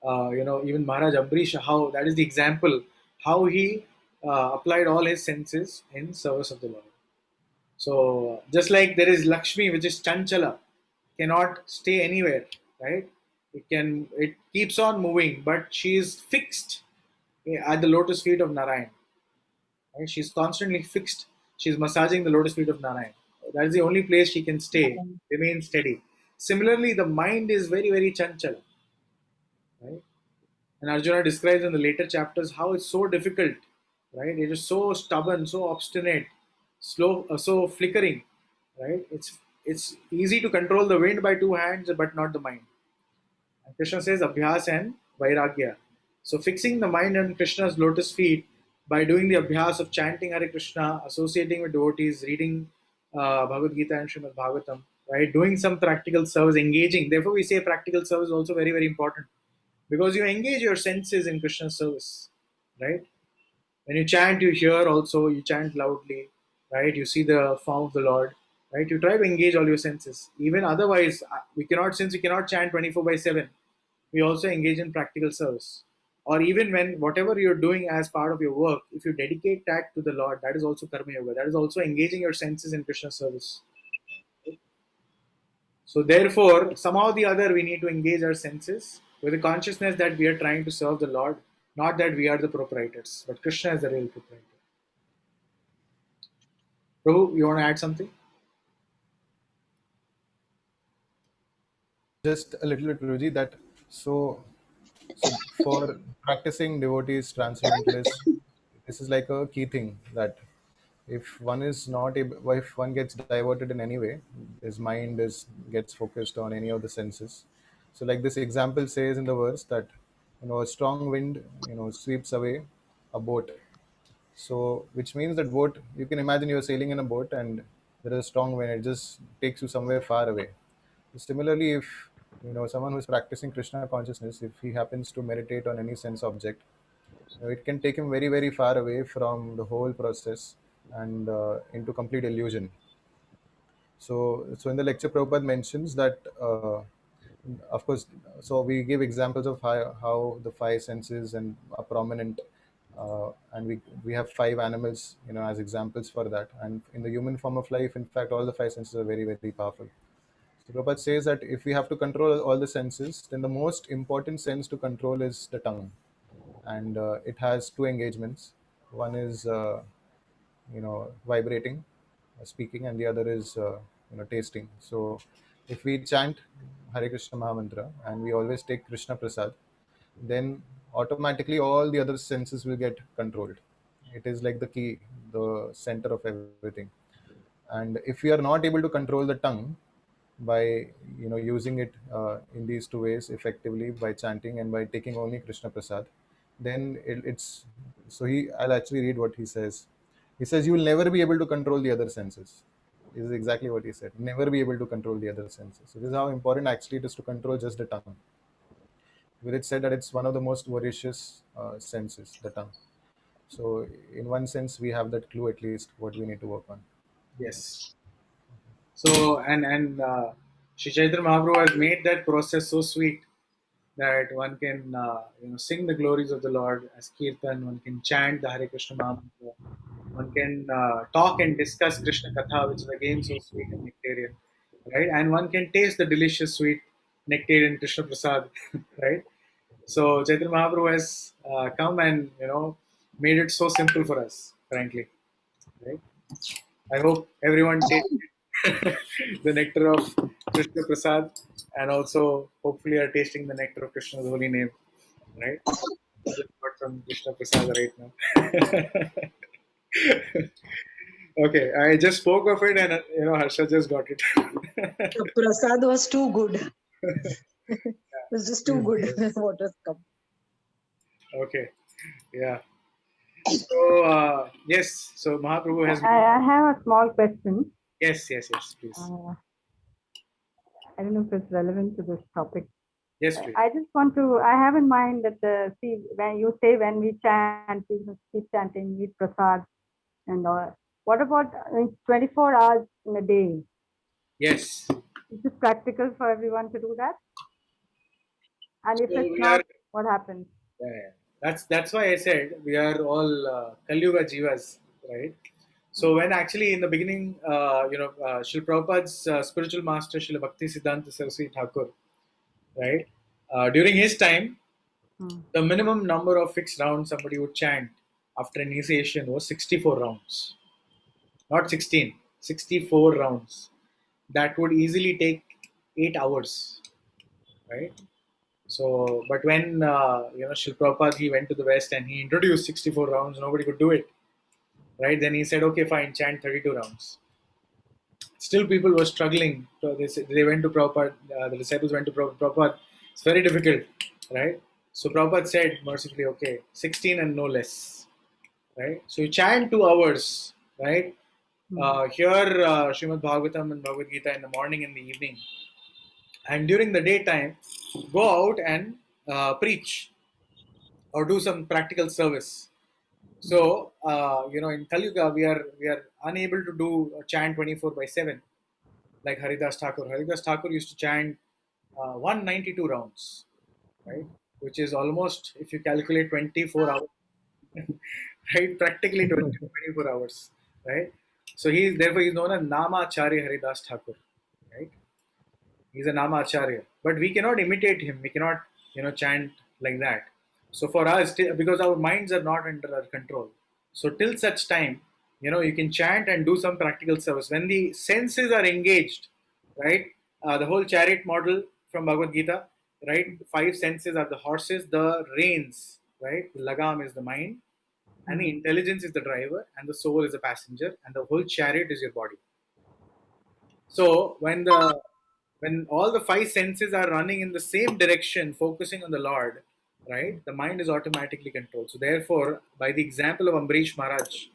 even Maharaj Amrisha, how that is the example how he applied all his senses in service of the Lord. So just like there is Lakshmi, which is Chanchala, cannot stay anywhere, right? It keeps on moving, but she is fixed at the lotus feet of Narayan. Right? She's constantly fixed. She's massaging the lotus feet of Narayan. That is the only place she can stay, remain steady. Similarly, the mind is very, very chanchala. Right? And Arjuna describes in the later chapters how it's so difficult, right? It is so stubborn, so obstinate, slow, so flickering, right? It's easy to control the wind by two hands, but not the mind. And Krishna says abhyas and vairagya. So fixing the mind on Krishna's lotus feet by doing the abhyas of chanting Hare Krishna, associating with devotees, reading Bhagavad Gita and Srimad Bhagavatam, right? Doing some practical service, engaging. Therefore, we say practical service is also very, very important, because you engage your senses in Krishna's service, right? When you chant, you hear also, you chant loudly, right? You see the form of the Lord, right? You try to engage all your senses. Even otherwise, since we cannot chant 24/7, we also engage in practical service. Or even when whatever you're doing as part of your work, if you dedicate that to the Lord, that is also karma yoga. That is also engaging your senses in Krishna service. So therefore, somehow or the other, we need to engage our senses with the consciousness that we are trying to serve the Lord, not that we are the proprietors, but Krishna is the real proprietor. Prabhu, you want to add something? Just a little bit, Guruji, that so for practicing devotees, transcendentalists, this is like a key thing that if one is not able, if one gets diverted in any way, his mind is gets focused on any of the senses, So like this example says in the verse that, a strong wind, sweeps away a boat. So which means that boat, you can imagine you're sailing in a boat and there is a strong wind, it just takes you somewhere far away. Similarly, if someone who's practicing Krishna consciousness, if he happens to meditate on any sense object, it can take him very, very far away from the whole process and into complete illusion. So in the lecture, Prabhupada mentions that, of course, so we give examples of how the five senses and are prominent, and we have five animals, as examples for that. And in the human form of life, in fact, all the five senses are very, very powerful. So Prabhupada says that if we have to control all the senses, then the most important sense to control is the tongue, and it has two engagements. One is vibrating, speaking, and the other is tasting. So if we chant Hare Krishna Mahamantra and we always take Krishna Prasad, then automatically all the other senses will get controlled. It is like the key, the center of everything. And if we are not able to control the tongue by using it in these two ways effectively, by chanting and by taking only Krishna Prasad, then it's so I'll actually read what he says. He says you will never be able to control the other senses. This is exactly what he said. Never be able to control the other senses. So this is how important actually it is to control just the tongue. Where it said that it's one of the most voracious senses, the tongue. So in one sense, we have that clue at least what we need to work on. Yes. So Sri Chaitanya Mahaprabhu has made that process so sweet that one can sing the glories of the Lord as kirtan, one can chant the Hare Krishna Mahamantra, one can talk and discuss Krishna Katha, which is again so sweet and nectarian, right? And one can taste the delicious sweet nectarian Krishna Prasad, right? So Chaitanya Mahaprabhu has come and made it so simple for us, frankly, right? I hope everyone takes the nectar of Krishna Prasad and also hopefully are tasting the nectar of Krishna's holy name, right? I just got some Krishna Prasad right now. Okay, I just spoke of it and Harsha just got it. The prasad was too good. It was just too good. What has come. Okay, yeah. So yes, so Mahaprabhu has. I have a small question. Yes, please. I don't know if it's relevant to this topic. Yes, please. I have in mind that, see, when you say when we chant, we must keep chanting, eat prasad and all. What about 24 hours in a day? Yes. Is it practical for everyone to do that? And if So it's not, what happens? Yeah. That's why I said we are all Kali Yuga Jivas, right? So when actually in the beginning, Srila Prabhupada's spiritual master, Srila Bhakti Siddhanta Saraswati Thakur, right? During his time, the minimum number of fixed rounds somebody would chant after initiation was 64 rounds. Not 16, 64 rounds. That would easily take 8 hours, right? So, but when Srila Prabhupada, he went to the West and he introduced 64 rounds, nobody could do it, right? Then he said, okay, fine, chant 32 rounds. Still, people were struggling. So they went to Prabhupada, the disciples went to Prabhupada. It's very difficult, right? So Prabhupada said mercifully, okay, 16 and no less, right? So you chant 2 hours, right? Here, Srimad Bhagavatam and Bhagavad Gita in the morning and the evening. And during the daytime, go out and preach or do some practical service. So, in Kali Yuga, we are unable to do a chant 24/7 like Haridas Thakur. Haridas Thakur used to chant 192 rounds, right? Which is almost, if you calculate 24 hours, right? Practically 24 hours, right? So therefore he's known as Namacharya Haridas Thakur, right? He's a Namacharya, but we cannot imitate him. We cannot, chant like that. So for us, because our minds are not under our control, so till such time, you can chant and do some practical service. When the senses are engaged, right? The whole chariot model from Bhagavad Gita, right? 5 senses are the horses, the reins, right? The lagam is the mind, and the intelligence is the driver, and the soul is the passenger, and the whole chariot is your body. So when the When all the five senses are running in the same direction, focusing on the Lord, right, the mind is automatically controlled. So therefore, by the example of Ambrish Maharaj,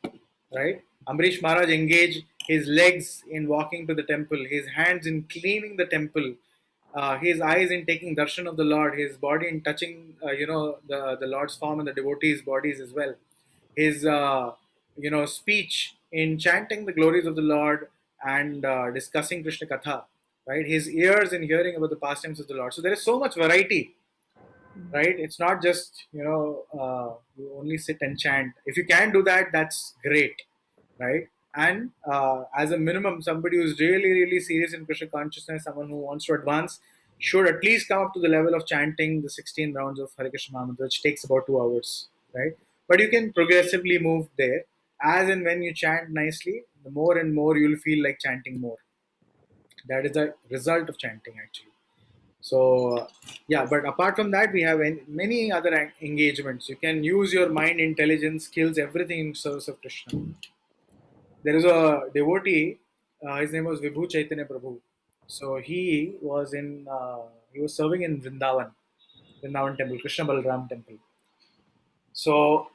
right, Ambrish Maharaj engaged his legs in walking to the temple, his hands in cleaning the temple, his eyes in taking darshan of the Lord, his body in touching, the Lord's form and the devotees' bodies as well, his speech in chanting the glories of the Lord and discussing Krishna Katha, right? His ears in hearing about the pastimes of the Lord. So there is so much variety, right? It's not just you only sit and chant. If you can do that, that's great, right? And as a minimum, somebody who's really really serious in Krishna consciousness, someone who wants to advance, should at least come up to the level of chanting the 16 rounds of Hare Krishna Mahamantra, which takes about 2 hours, right? But you can progressively move there. As and when you chant nicely, the more and more you'll feel like chanting more. That is the result of chanting, actually. So, yeah, but apart from that, we have many other engagements. You can use your mind, intelligence, skills, everything in service of Krishna. There is a devotee, his name was Vibhu Chaitanya Prabhu. So he was serving in Vrindavan temple, Krishna Balram temple. So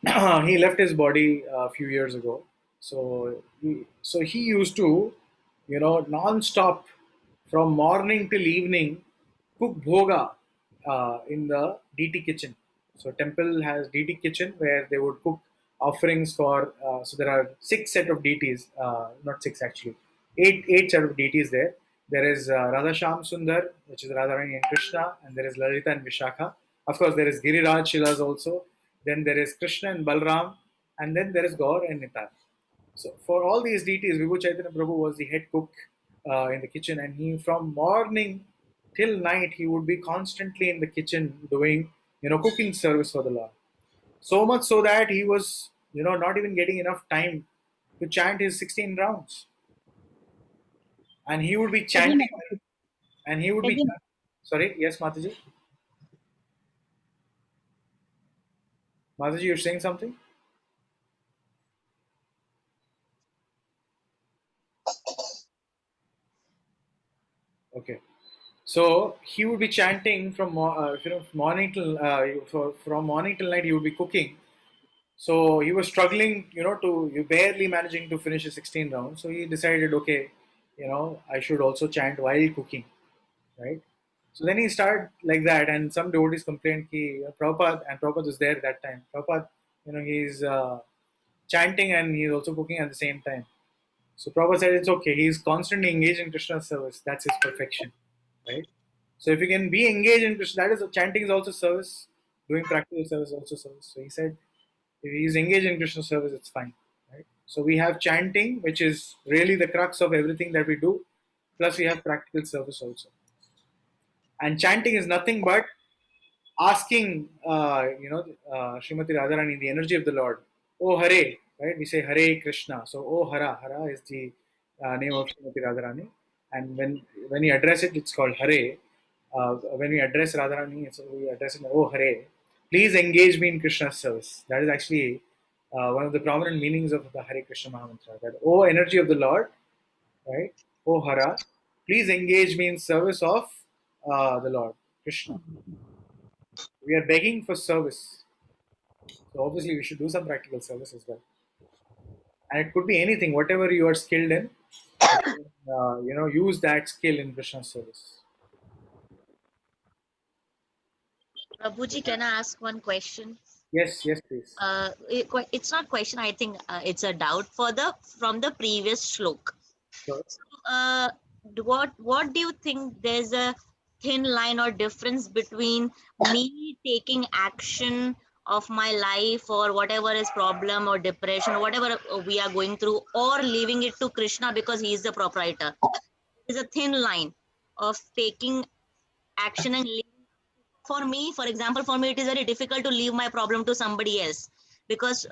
he left his body a few years ago. So he used to, non-stop from morning till evening, cook bhoga in the DT kitchen. So temple has DT kitchen where they would cook offerings for. So there are six set of DTs, not six actually, eight set of DTs there. There is Radha Sham Sundar, which is Radharani and Krishna, and there is Lalita and Vishakha. Of course, there is Giriraj Shilas also. Then there is Krishna and Balram, and then there is Gaur and Nitai. So for all these deities, Vibhu Chaitanya Prabhu was the head cook in the kitchen, and he from morning till night he would be constantly in the kitchen doing cooking service for the Lord. So much so that he was not even getting enough time to chant his 16 rounds, and he would be chanting, and he would be. Sorry, yes, Mataji. Mataji, you're saying something? Okay. So he would be chanting from morning till from morning till night. He would be cooking. So he was struggling, to you barely managing to finish his 16 rounds. So he decided, okay, I should also chant while cooking, right? So then he started like that, and some devotees complained, Prabhupada was there that time. Prabhupada, he's chanting and he's also cooking at the same time. So Prabhupada said it's okay. He's constantly engaged in Krishna's service. That's his perfection, right? So if you can be engaged in Krishna, that is chanting is also service. Doing practical service is also service. So he said, if he's engaged in Krishna service, it's fine, right? So we have chanting, which is really the crux of everything that we do. Plus we have practical service also. And chanting is nothing but asking, Srimati Radharani, the energy of the Lord. Oh Hare, right? We say Hare Krishna. So Oh Hara, Hara is the name of Srimati Radharani. And when you address it, it's called Hare. When we address Radharani, we address it, Oh Hare, please engage me in Krishna's service. That is actually one of the prominent meanings of the Hare Krishna Mahamantra. That Oh energy of the Lord, right? Oh Hara, please engage me in service of the Lord, Krishna. We are begging for service. So obviously we should do some practical service as well. And it could be anything, whatever you are skilled in, use that skill in Krishna's service. Prabhuji, can I ask one question? Yes, please. It's not question. I think it's a doubt from the previous slok. Sure. What do you think? There's a thin line or difference between me taking action of my life or whatever is problem or depression or whatever we are going through, or leaving it to Krishna because he is the proprietor. There's a thin line of taking action and leaving. For me, for example, for me, it is very difficult to leave my problem to somebody else because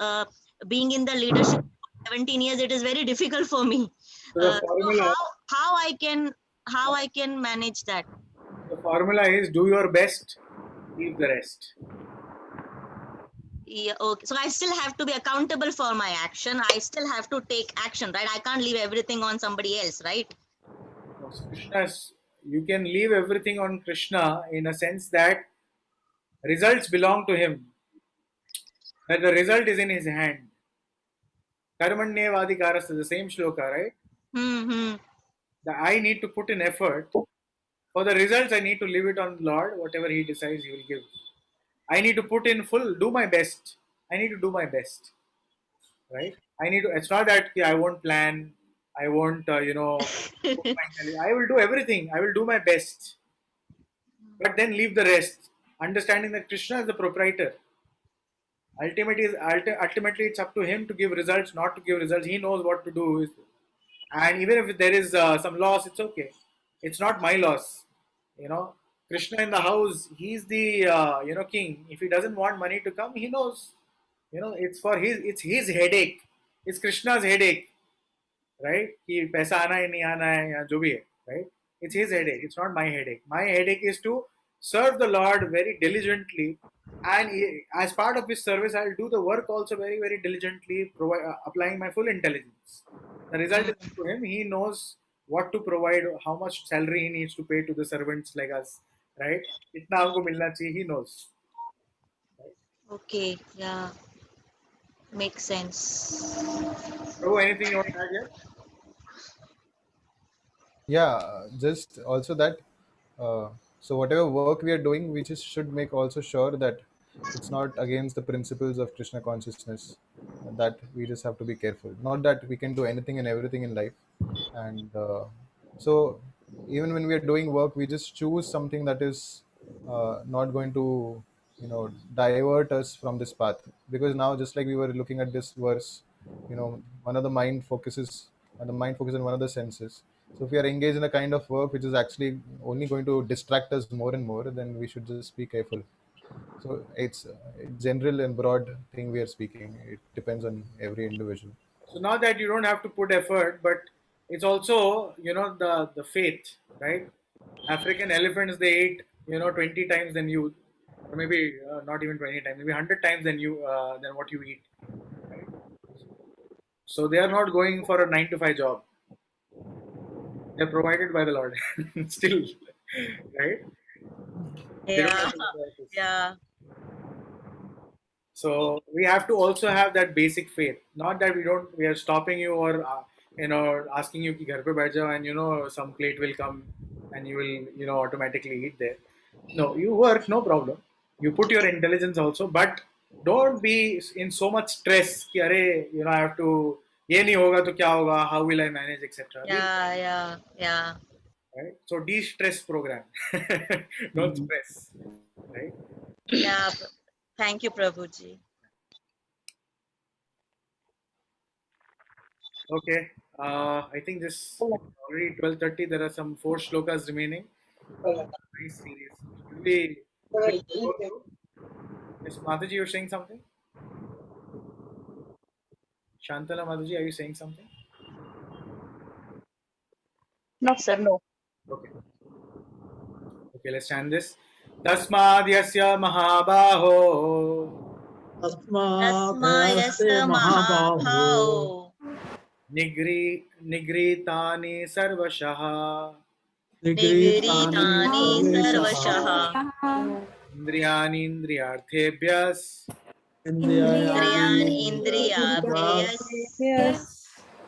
being in the leadership for 17 years, it is very difficult for me. So the formula, how I can manage that? The formula is do your best, leave the rest. Yeah, okay. So I still have to be accountable for my action. I still have to take action, right? I can't leave everything on somebody else, right? So Krishna is, you can leave everything on Krishna in a sense that results belong to him, that the result is in his hand. Karmanyevadikaras is the same shloka, right? Hmm. That I need to put in effort. For the results, I need to leave it on the Lord. Whatever He decides, He will give. I need to put in full, do my best. I need to do my best, right? I need to. It's not that I won't plan. I won't, I will do everything. I will do my best, but then leave the rest. Understanding that Krishna is the proprietor. Ultimately, it's up to him to give results, not to give results. He knows what to do. And even if there is some loss, it's okay. It's not my loss. You know, Krishna in the house, he's the king. If he doesn't want money to come, he knows. It's his headache. It's Krishna's headache, right? कि पैसा आना है नहीं आना है या जो भी है, right? It's his headache. It's not my headache. My headache is to serve the Lord very diligently, and as part of his service, I'll do the work also very very diligently, applying my full intelligence. The result is up to him. He knows what to provide, how much salary he needs to pay to the servants like us, right? इतना हमको मिलना चाहिए. He knows. Okay, yeah, makes sense. So anything you want to add here? Yeah, just also that so whatever work we are doing, we just should make also sure that it's not against the principles of Krishna consciousness. That we just have to be careful. Not that we can do anything and everything in life, and so even when we are doing work, we just choose something that is not going to divert us from this path. Because now, just like we were looking at this verse, one of the mind focuses, and the mind focuses on one of the senses. So if we are engaged in a kind of work which is actually only going to distract us more and more, then we should just be careful. So it's a general and broad thing we are speaking. It depends on every individual. So not that you don't have to put effort, but it's also the faith, right? African elephants, they eat 20 times than you, or maybe not even 20 times, maybe 100 times than what you eat. Right? So they are not going for a 9 to 5 job. They're provided by the Lord, still, right? They don't Yeah, have to go to office. yeah. So we have to also have that basic faith. Not that we are stopping you or asking you ki ghar pe baith jao and some plate will come and you will automatically eat there. No, you work, no problem. You put your intelligence also, but don't be in so much stress कि अरे I have to ये नहीं होगा तो क्या होगा, how will I manage, etc. Yeah. Right? So de-stress program, don't stress, right? Yeah. Thank you, Prabhuji. Okay. I think this already 12:30. There are some 4 shlokas remaining. Very serious. Should we go through? Yes, Mataji, you're saying something? Shantala Mataji, are you saying something? No, sir, no. Okay. Okay, let's chant this. Tasmad yasya mahabaho Tasmayasya mahabhao nigritani sarvashaha nigritani sarvashaha indriyani indriyarthebhyas indriyan indriyadhyas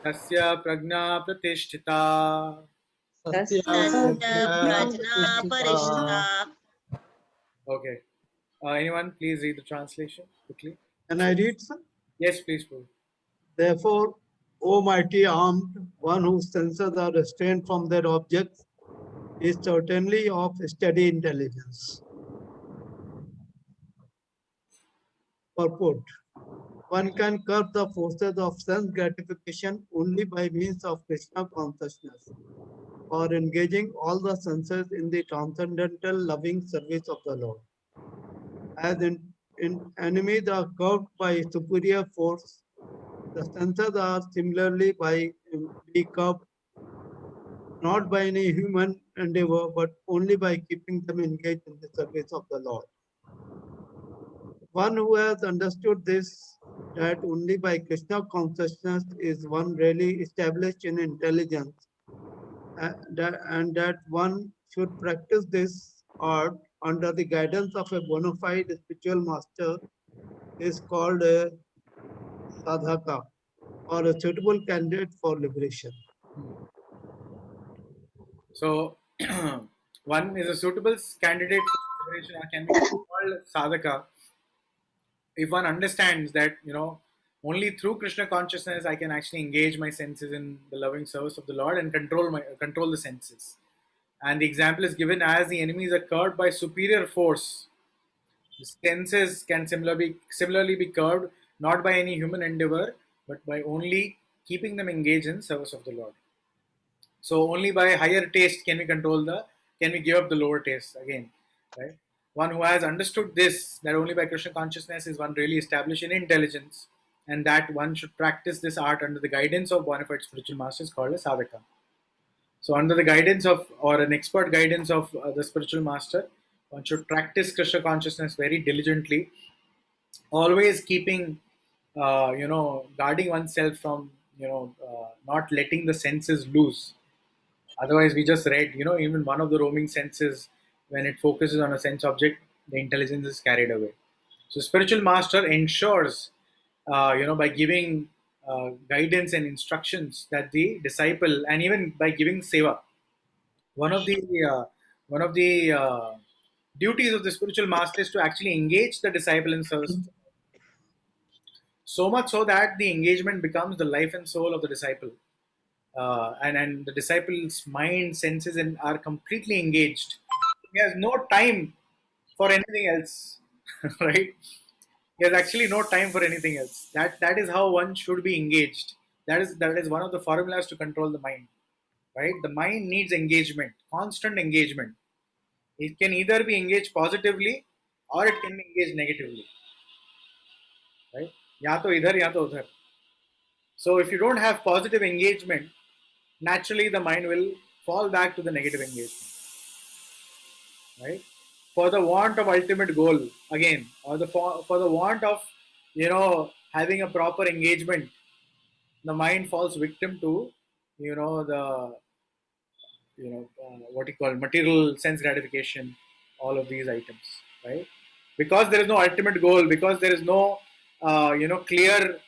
tasya prajna pratishtita. tasya prajna parishtita. Okay. Anyone, please read the translation quickly. Can I read, sir? Yes, please, Prabhu. Therefore, O mighty armed, one whose senses are restrained from their objects is certainly of steady intelligence. Purport. One can curb the forces of sense gratification only by means of Krishna consciousness, or engaging all the senses in the transcendental loving service of the Lord. As in enemies are curbed by superior force, the senses are similarly be curbed not by any human endeavor, but only by keeping them engaged in the service of the Lord. One who has understood this, that only by Krishna consciousness is one really established in intelligence, and that one should practice this art under the guidance of a bona fide spiritual master is called a sadhaka or a suitable candidate for liberation. So, one is a suitable candidate for liberation, or can be called sadhaka, if one understands that, only through Krishna consciousness I can actually engage my senses in the loving service of the Lord and control the senses. And the example is given as the enemies are curbed by superior force. The senses can similarly be curbed not by any human endeavor, but by only keeping them engaged in service of the Lord. So only by higher taste can we give up the lower taste again, right? One who has understood this, that only by Krishna consciousness is one really established in intelligence, and that one should practice this art under the guidance of bona fide spiritual masters called a sadhaka. So under the guidance of, or an expert guidance of the spiritual master, one should practice Krishna consciousness very diligently, always keeping, guarding oneself from, not letting the senses loose. Otherwise, we just read, even one of the roaming senses, when it focuses on a sense object, the intelligence is carried away. So, spiritual master ensures, by giving guidance and instructions that the disciple, and even by giving seva, one of the uh, one of the duties of the spiritual master is to actually engage the disciple in service. So much so that the engagement becomes the life and soul of the disciple. And the disciple's mind, senses, and are completely engaged. He has no time for anything else, right? He has actually no time for anything else. That is how one should be engaged. That is one of the formulas to control the mind, right? The mind needs engagement, constant engagement. It can either be engaged positively or it can be engaged negatively, right? या तो इधर या तो उधर. So if you don't have positive engagement, naturally the mind will fall back to the negative engagement, right? For the want of ultimate goal, again, or for the want of, having a proper engagement, the mind falls victim to, the, what you call material sense gratification, all of these items, right? Because there is no ultimate goal, because there is no, clear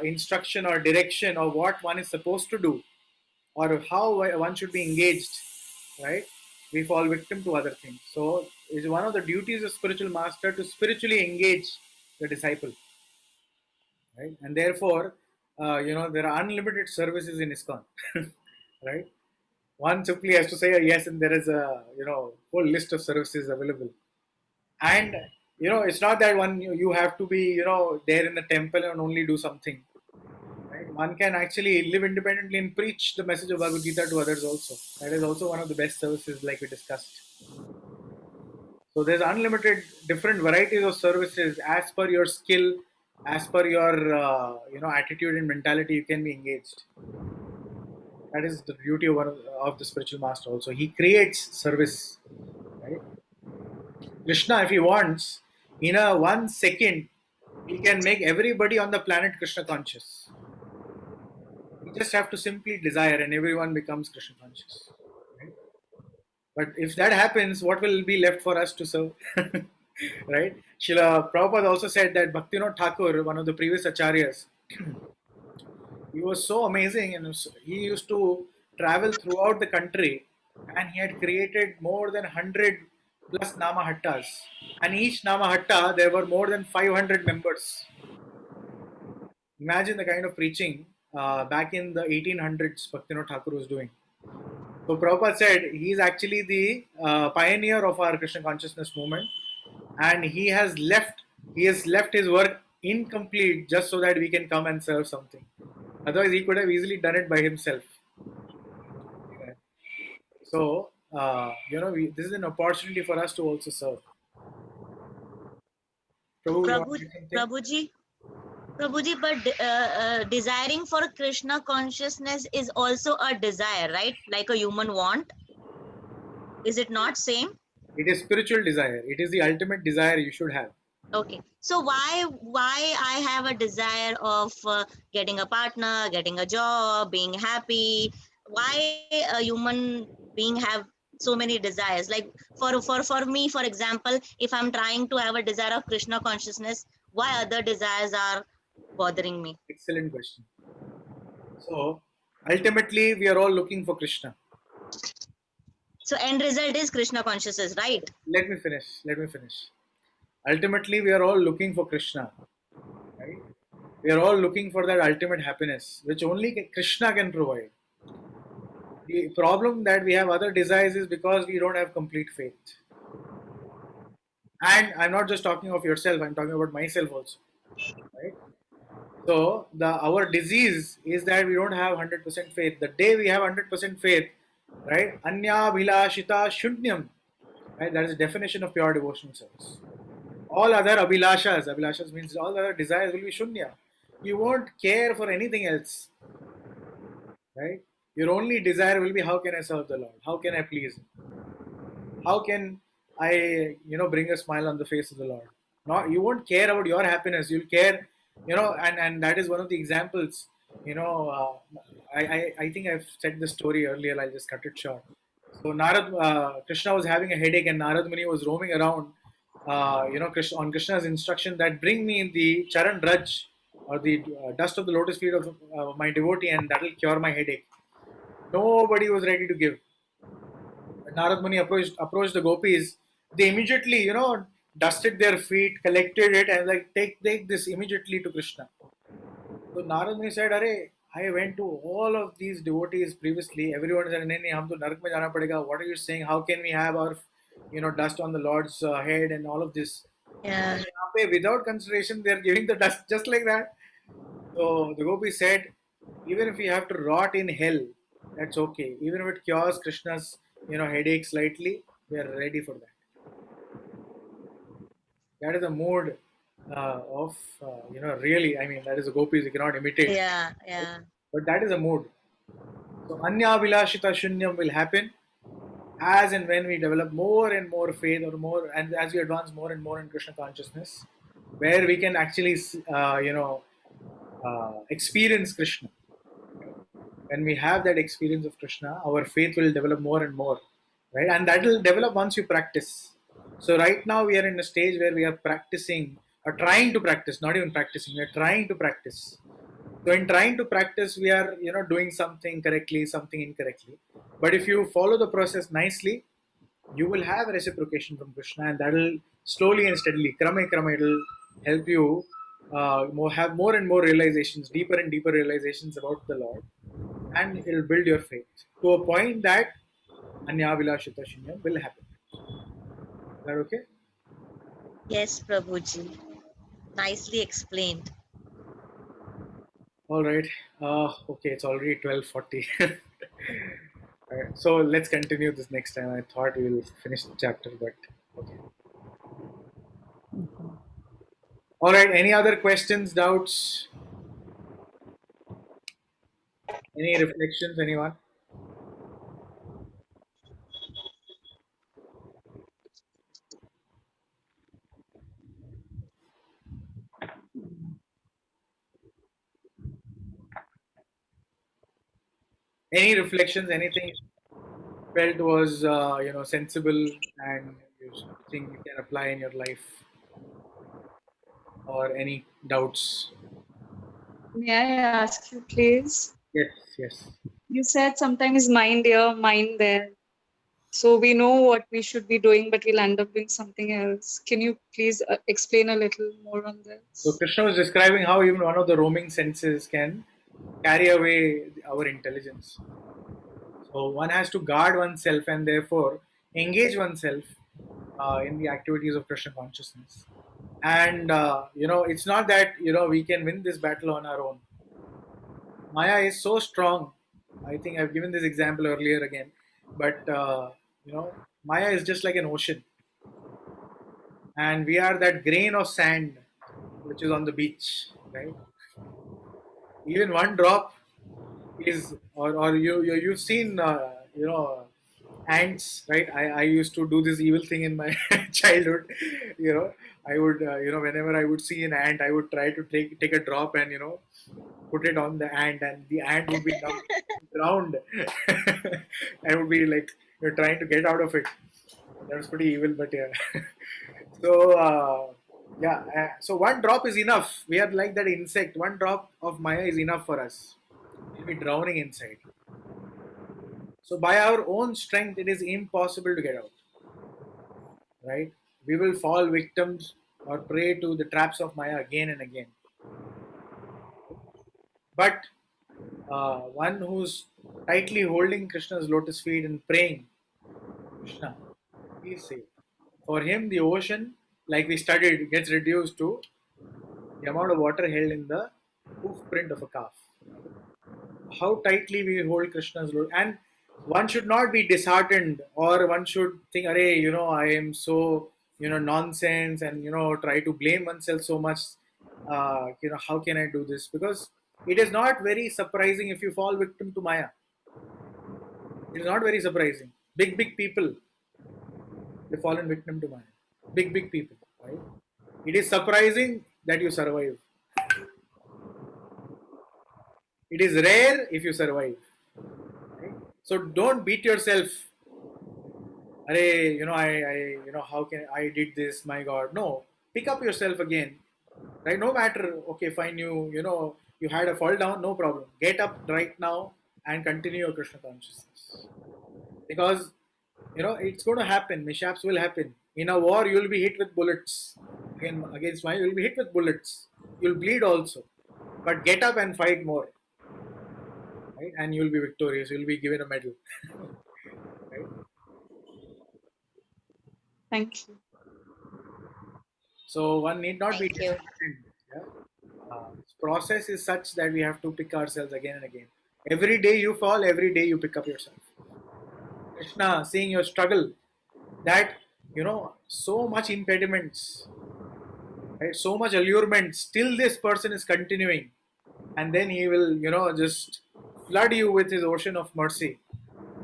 instruction or direction of what one is supposed to do, or how one should be engaged, right? We fall victim to other things. So it's one of the duties of spiritual master to spiritually engage the disciple, right? And therefore, there are unlimited services in ISKCON, right? One simply has to say a yes, and there is a, whole list of services available. And it's not that you have to be, there in the temple and only do something. Right? One can actually live independently and preach the message of Bhagavad Gita to others also. That is also one of the best services, like we discussed. So there's unlimited different varieties of services as per your skill, as per your attitude and mentality. You can be engaged. That is the beauty of the spiritual master. Also, he creates service. Right? Krishna, if he wants, in a 1 second, he can make everybody on the planet Krishna conscious. We just have to simply desire, and everyone becomes Krishna conscious. Right? But if that happens, what will be left for us to serve? Right? Srila Prabhupada also said that Bhaktivinoda Thakur, one of the previous acharyas, he was so amazing, and he used to travel throughout the country, and he had created more than 100 plus Namahattas. And each Namahatta, there were more than 500 members. Imagine the kind of preaching back in the 1800s Bhaktivinoda Thakur was doing. So Prabhupada said he is actually the pioneer of our Krishna consciousness movement, and he has left his work incomplete just so that we can come and serve something. Otherwise, he could have easily done it by himself. So, this is an opportunity for us to also serve. Prabhuji, but desiring for Krishna consciousness is also a desire, right? Like a human want. Is it not same? It is spiritual desire. It is the ultimate desire you should have. Okay, so why I have a desire of getting a partner, getting a job, being happy? Why a human being have so many desires. Like for me, for example, if I'm trying to have a desire of Krishna consciousness, why other desires are bothering me? Excellent question. So ultimately, we are all looking for Krishna. So end result is Krishna consciousness, right? Let me finish. Let me finish. Ultimately, we are all looking for Krishna, right? We are all looking for that ultimate happiness, which only Krishna can provide. The problem that we have other desires is because we don't have complete faith. And I'm not just talking of yourself, I'm talking about myself also, right? So our disease is that we don't have 100% faith. The day we have 100% faith, right? Anya bhilashita shunyam, right? That is the definition of pure devotional service. All other abhilashas means all other desires will be shunya. You won't care for anything else, right? Your only desire will be, how can I serve the Lord? How can I please Him? How can I, bring a smile on the face of the Lord? Not, you won't care about your happiness. You'll care, and that is one of the examples. I think I've said this story earlier. I'll just cut it short. So Krishna was having a headache, and Narad Muni was roaming around. On Krishna's instruction that bring me the charan raj, or the dust of the lotus feet of my devotee, and that will cure my headache. Nobody was ready to give. Narad Muni approached the gopis. They immediately, dusted their feet, collected it, and like, take this immediately to Krishna. So Narad Muni said, "Arey, I went to all of these devotees previously. Everyone said, "नहीं, hum to narak mein jana padega. What are you saying? How can we have our, dust on the Lord's head and all of this?" Yeah. Without consideration, they are giving the dust just like that. So the gopi said, even if we have to rot in hell, that's okay. Even if it cures Krishna's, headache slightly, we are ready for that. That is a mood of, really, I mean, that is a gopis you cannot imitate. Yeah, yeah. But that is a mood. So Anya Vilashita Shunyam will happen as and when we develop more and more faith, or more, and as we advance more and more in Krishna consciousness, where we can actually, experience Krishna. When we have that experience of Krishna, our faith will develop more and more, right? And that will develop once you practice. So right now we are in a stage where we are practicing, or trying to practice, not even practicing, we are trying to practice. So in trying to practice, we are, doing something correctly, something incorrectly. But if you follow the process nicely, you will have reciprocation from Krishna, and that will slowly and steadily, krama krama, it will help you have more and more realizations, deeper and deeper realizations about the Lord, and it will build your faith to a point that Anyavilashita Shunyam will happen. Is that okay? Yes, Prabhuji. Nicely explained. All right. Okay, it's already 12:40. Alright, so let's continue this next time. I thought we will finish the chapter, but okay. All right. Any other questions, doubts? Any reflections? Anyone? Any reflections? Anything felt was sensible and you think you can apply in your life, or any doubts? May I ask you, please? Yes. Yes. You said sometimes mind here, mind there. So we know what we should be doing, but we'll end up doing something else. Can you please explain a little more on this? So Krishna was describing how even one of the roaming senses can carry away our intelligence. So one has to guard oneself and therefore engage oneself in the activities of Krishna consciousness. And it's not that we can win this battle on our own. Maya is so strong. I think I've given this example earlier again, but Maya is just like an ocean, and we are that grain of sand which is on the beach, right? Even one drop is, or you've seen ants, right? I used to do this evil thing in my childhood. I would whenever I would see an ant, I would try to take a drop and put it on the ant, and the ant would be drowned. I would be like you're trying to get out of it. That was pretty evil, but yeah. So yeah, so one drop is enough. We are like that insect. One drop of Maya is enough for us. We'll be drowning inside. So by our own strength, it is impossible to get out. Right? We will fall victims or prey to the traps of Maya again and again. But one who's tightly holding Krishna's lotus feet and praying, Krishna, please save. For him, the ocean, like we studied, gets reduced to the amount of water held in the hoof print of a calf. How tightly we hold Krishna's lotus, and one should not be disheartened, or one should think, "Arey, I am so nonsense," and try to blame oneself so much. How can I do this? Because it is not very surprising if you fall victim to Maya. It is not very surprising. Big people, they've fallen victim to Maya. Big people, right? It is surprising that you survive. It is rare if you survive. Right? So don't beat yourself. Arey, how can I did this? My God, no. Pick up yourself again, right? No matter. Okay, fine. You had a fall down, no problem. Get up right now and continue your Krishna consciousness, because it's going to happen. Mishaps will happen. In a war, you'll be hit with bullets. Against Maya, you'll be hit with bullets. You'll bleed also, but get up and fight more, right? And you'll be victorious. You'll be given a medal, right? Thank you. So one need not be Thank you. disheartened. Yeah? This process is such that we have to pick ourselves again and again. Every day you fall, every day you pick up yourself. Krishna, seeing your struggle, that so much impediments, right? So much allurement. Still, this person is continuing, and then he will, just flood you with his ocean of mercy,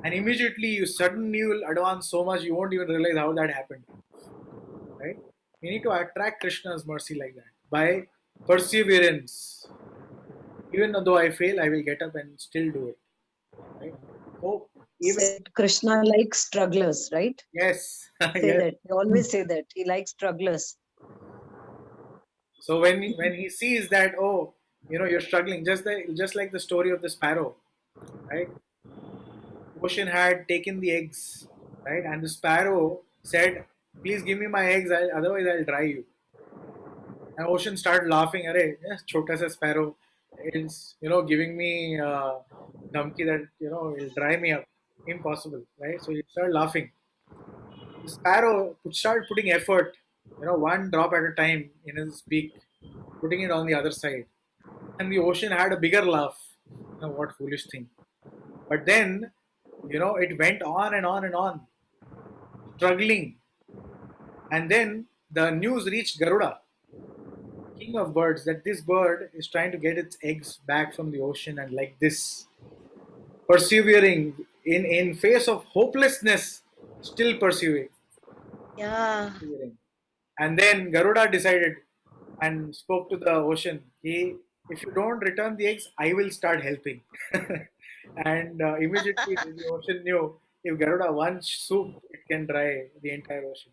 and immediately you suddenly will advance so much you won't even realize how that happened. Right? We need to attract Krishna's mercy like that by perseverance. Even though I fail, I will get up and still do it. Right? Hope. Even Said Krishna likes strugglers, right? yes, Say yes. that. He always say that. He likes strugglers. So when he sees that, oh, you're struggling, just like the story of the sparrow, right? Ocean had taken the eggs, right? And the sparrow said, "Please give me my eggs, otherwise I'll dry you." And Ocean started laughing. Arey, chota sa sparrow is giving me dhamki that it'll dry me up. Impossible, right? So he started laughing. The sparrow started putting effort, one drop at a time in his beak, putting it on the other side. And the ocean had a bigger laugh. What foolish thing. But then, it went on and on and on, struggling. And then the news reached Garuda, king of birds, that this bird is trying to get its eggs back from the ocean, and like this, persevering in face of hopelessness, still pursuing. Yeah. Persevering. And then Garuda decided and spoke to the ocean. If you don't return the eggs, I will start helping. And immediately the ocean knew if Garuda wants soup, it can dry the entire ocean.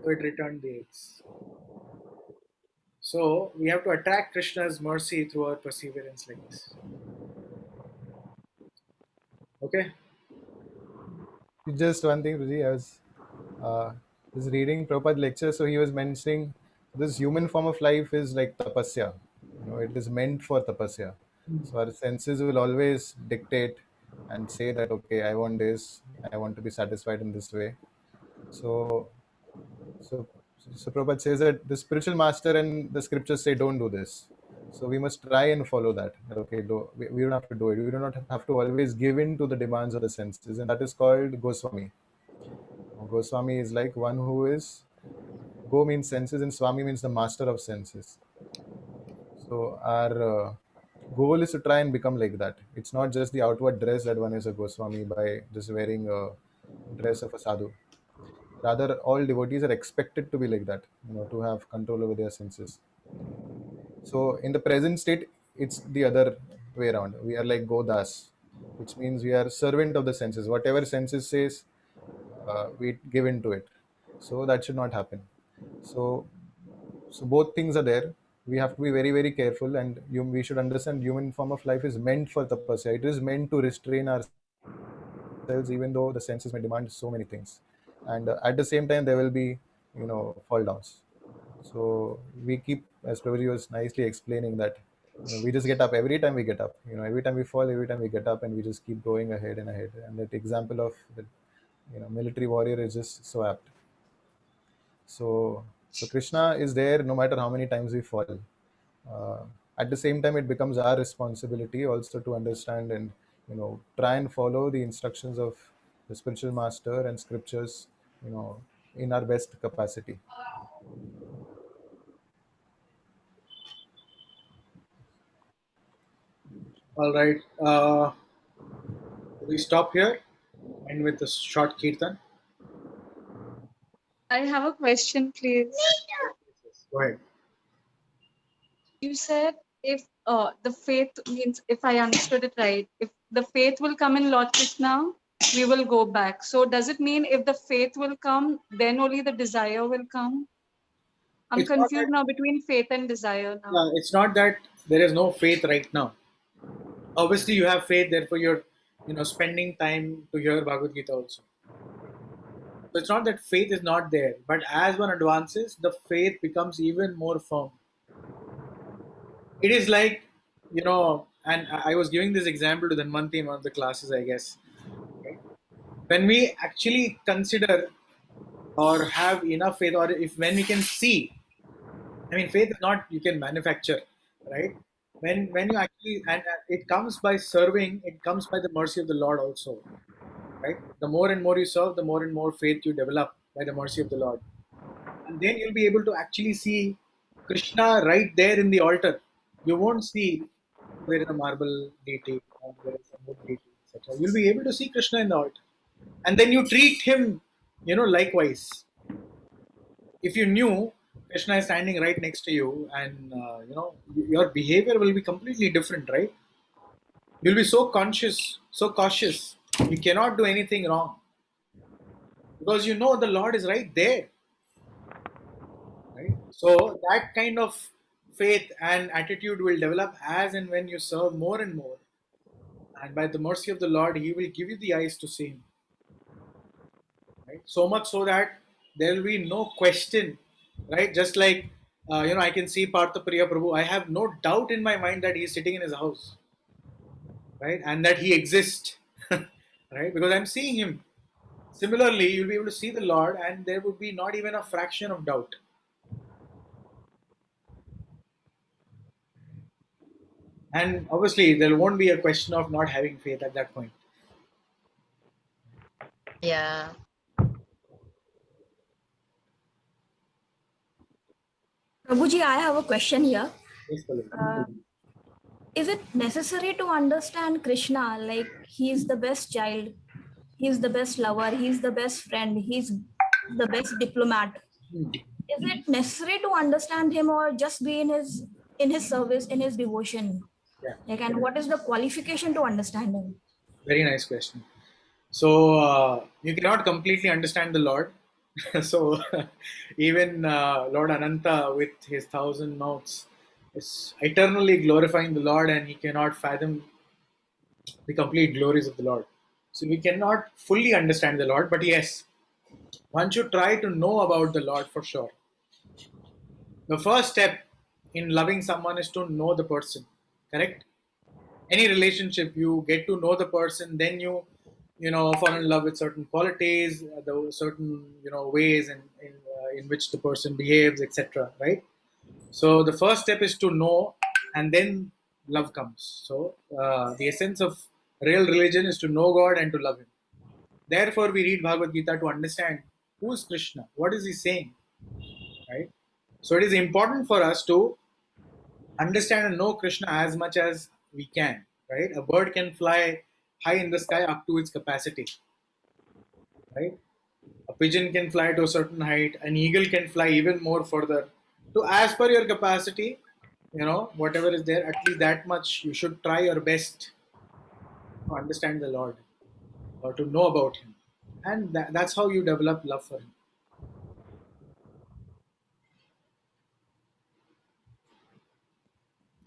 So it returned the eggs. So we have to attract Krishna's mercy through our perseverance like this. Okay? Just one thing, Ruji, was reading Prabhupada lecture, so he was mentioning this human form of life is like tapasya. It is meant for tapasya. So our senses will always dictate and say that, okay, I want this, I want to be satisfied in this way. So, so, so Prabhupada says that the spiritual master and the scriptures say don't do this. So we must try and follow that. Okay, we don't have to do it. We do not have to always give in to the demands of the senses, and that is called Goswami. Goswami is like one who is, Go means senses and Swami means the master of senses. So our goal is to try and become like that. It's not just the outward dress that one is a Goswami by just wearing a dress of a sadhu. Rather, all devotees are expected to be like that, to have control over their senses. So in the present state, it's the other way around. We are like Godas, which means we are servant of the senses. Whatever senses says, we give into it. So that should not happen. So both things are there. We have to be very, very careful, and we should understand human form of life is meant for tapasya. It is meant to restrain ourselves, even though the senses may demand so many things. And at the same time, there will be, fall downs. So we keep, as Prabhuji was nicely explaining, that we just get up every time we get up. Every time we fall, every time we get up, and we just keep going ahead and ahead. And that example of the military warrior is just so apt. So Krishna is there no matter how many times we fall. Uh, at the same time, it becomes our responsibility also to understand and try and follow the instructions of the spiritual master and scriptures, in our best capacity. All right. We stop here and with a short kirtan. I have a question, please. Go ahead. You said if the faith means, if I understood it right, if the faith will come in Lord Krishna, we will go back. So does it mean if the faith will come, then only the desire will come? I'm It's not that, confused now between faith and desire now. it's not that there is no faith right now. Obviously, you have faith, therefore you're spending time to hear Bhagavad Gita also. So it's not that faith is not there, but as one advances, the faith becomes even more firm. It is like, and I was giving this example to Dhanvanti in one of the classes, I guess. Right? When we actually consider or have enough faith, or if when we can see, I mean, faith is not you can manufacture, right? When you actually, and it comes by serving, it comes by the mercy of the Lord also, right? The more and more you serve, the more and more faith you develop by the mercy of the Lord. And then you'll be able to actually see Krishna right there in the altar. You won't see there is a marble deity or there is a wood deity, etc. You'll be able to see Krishna in the altar. And then you treat him, likewise. If you knew Krishna is standing right next to you, and your behavior will be completely different, right? You'll be so conscious, so cautious. You cannot do anything wrong because you know the Lord is right there. Right? So that kind of faith and attitude will develop as and when you serve more and more. And by the mercy of the Lord, He will give you the eyes to see Him. Right? So much so that there will be no question, right? Just like, I can see Partha Priya Prabhu. I have no doubt in my mind that He is sitting in His house, right? And that He exists, right? Because I'm seeing Him. Similarly, you'll be able to see the Lord, and there would be not even a fraction of doubt. And obviously, there won't be a question of not having faith at that point. Yeah. Prabhuji, I have a question here. Yes, Is it necessary to understand Krishna like he is the best child, he is the best lover, he is the best friend, he's the best diplomat? Is it necessary to understand him or just be in his service, in his devotion? Yeah. Like, and what is the qualification to understand him? Very nice question. So you cannot completely understand the Lord. So even Lord Ananta with his 1,000 mouths is eternally glorifying the Lord, and he cannot fathom the complete glories of the Lord. So we cannot fully understand the Lord, but yes, one should try to know about the Lord for sure. The first step in loving someone is to know the person, correct? Any relationship, you get to know the person, then you fall in love with certain qualities, the certain ways in which the person behaves, etc., right? So the first step is to know, and then love comes. So the essence of real religion is to know God and to love Him. Therefore we read Bhagavad Gita to understand who is Krishna, what is he saying, right? So it is important for us to understand and know Krishna as much as we can, right? A bird can fly high in the sky up to its capacity, right? A pigeon can fly to a certain height, an eagle can fly even more further. So, as per your capacity, whatever is there, at least that much you should try your best to understand the Lord or to know about Him. and that's how you develop love for him.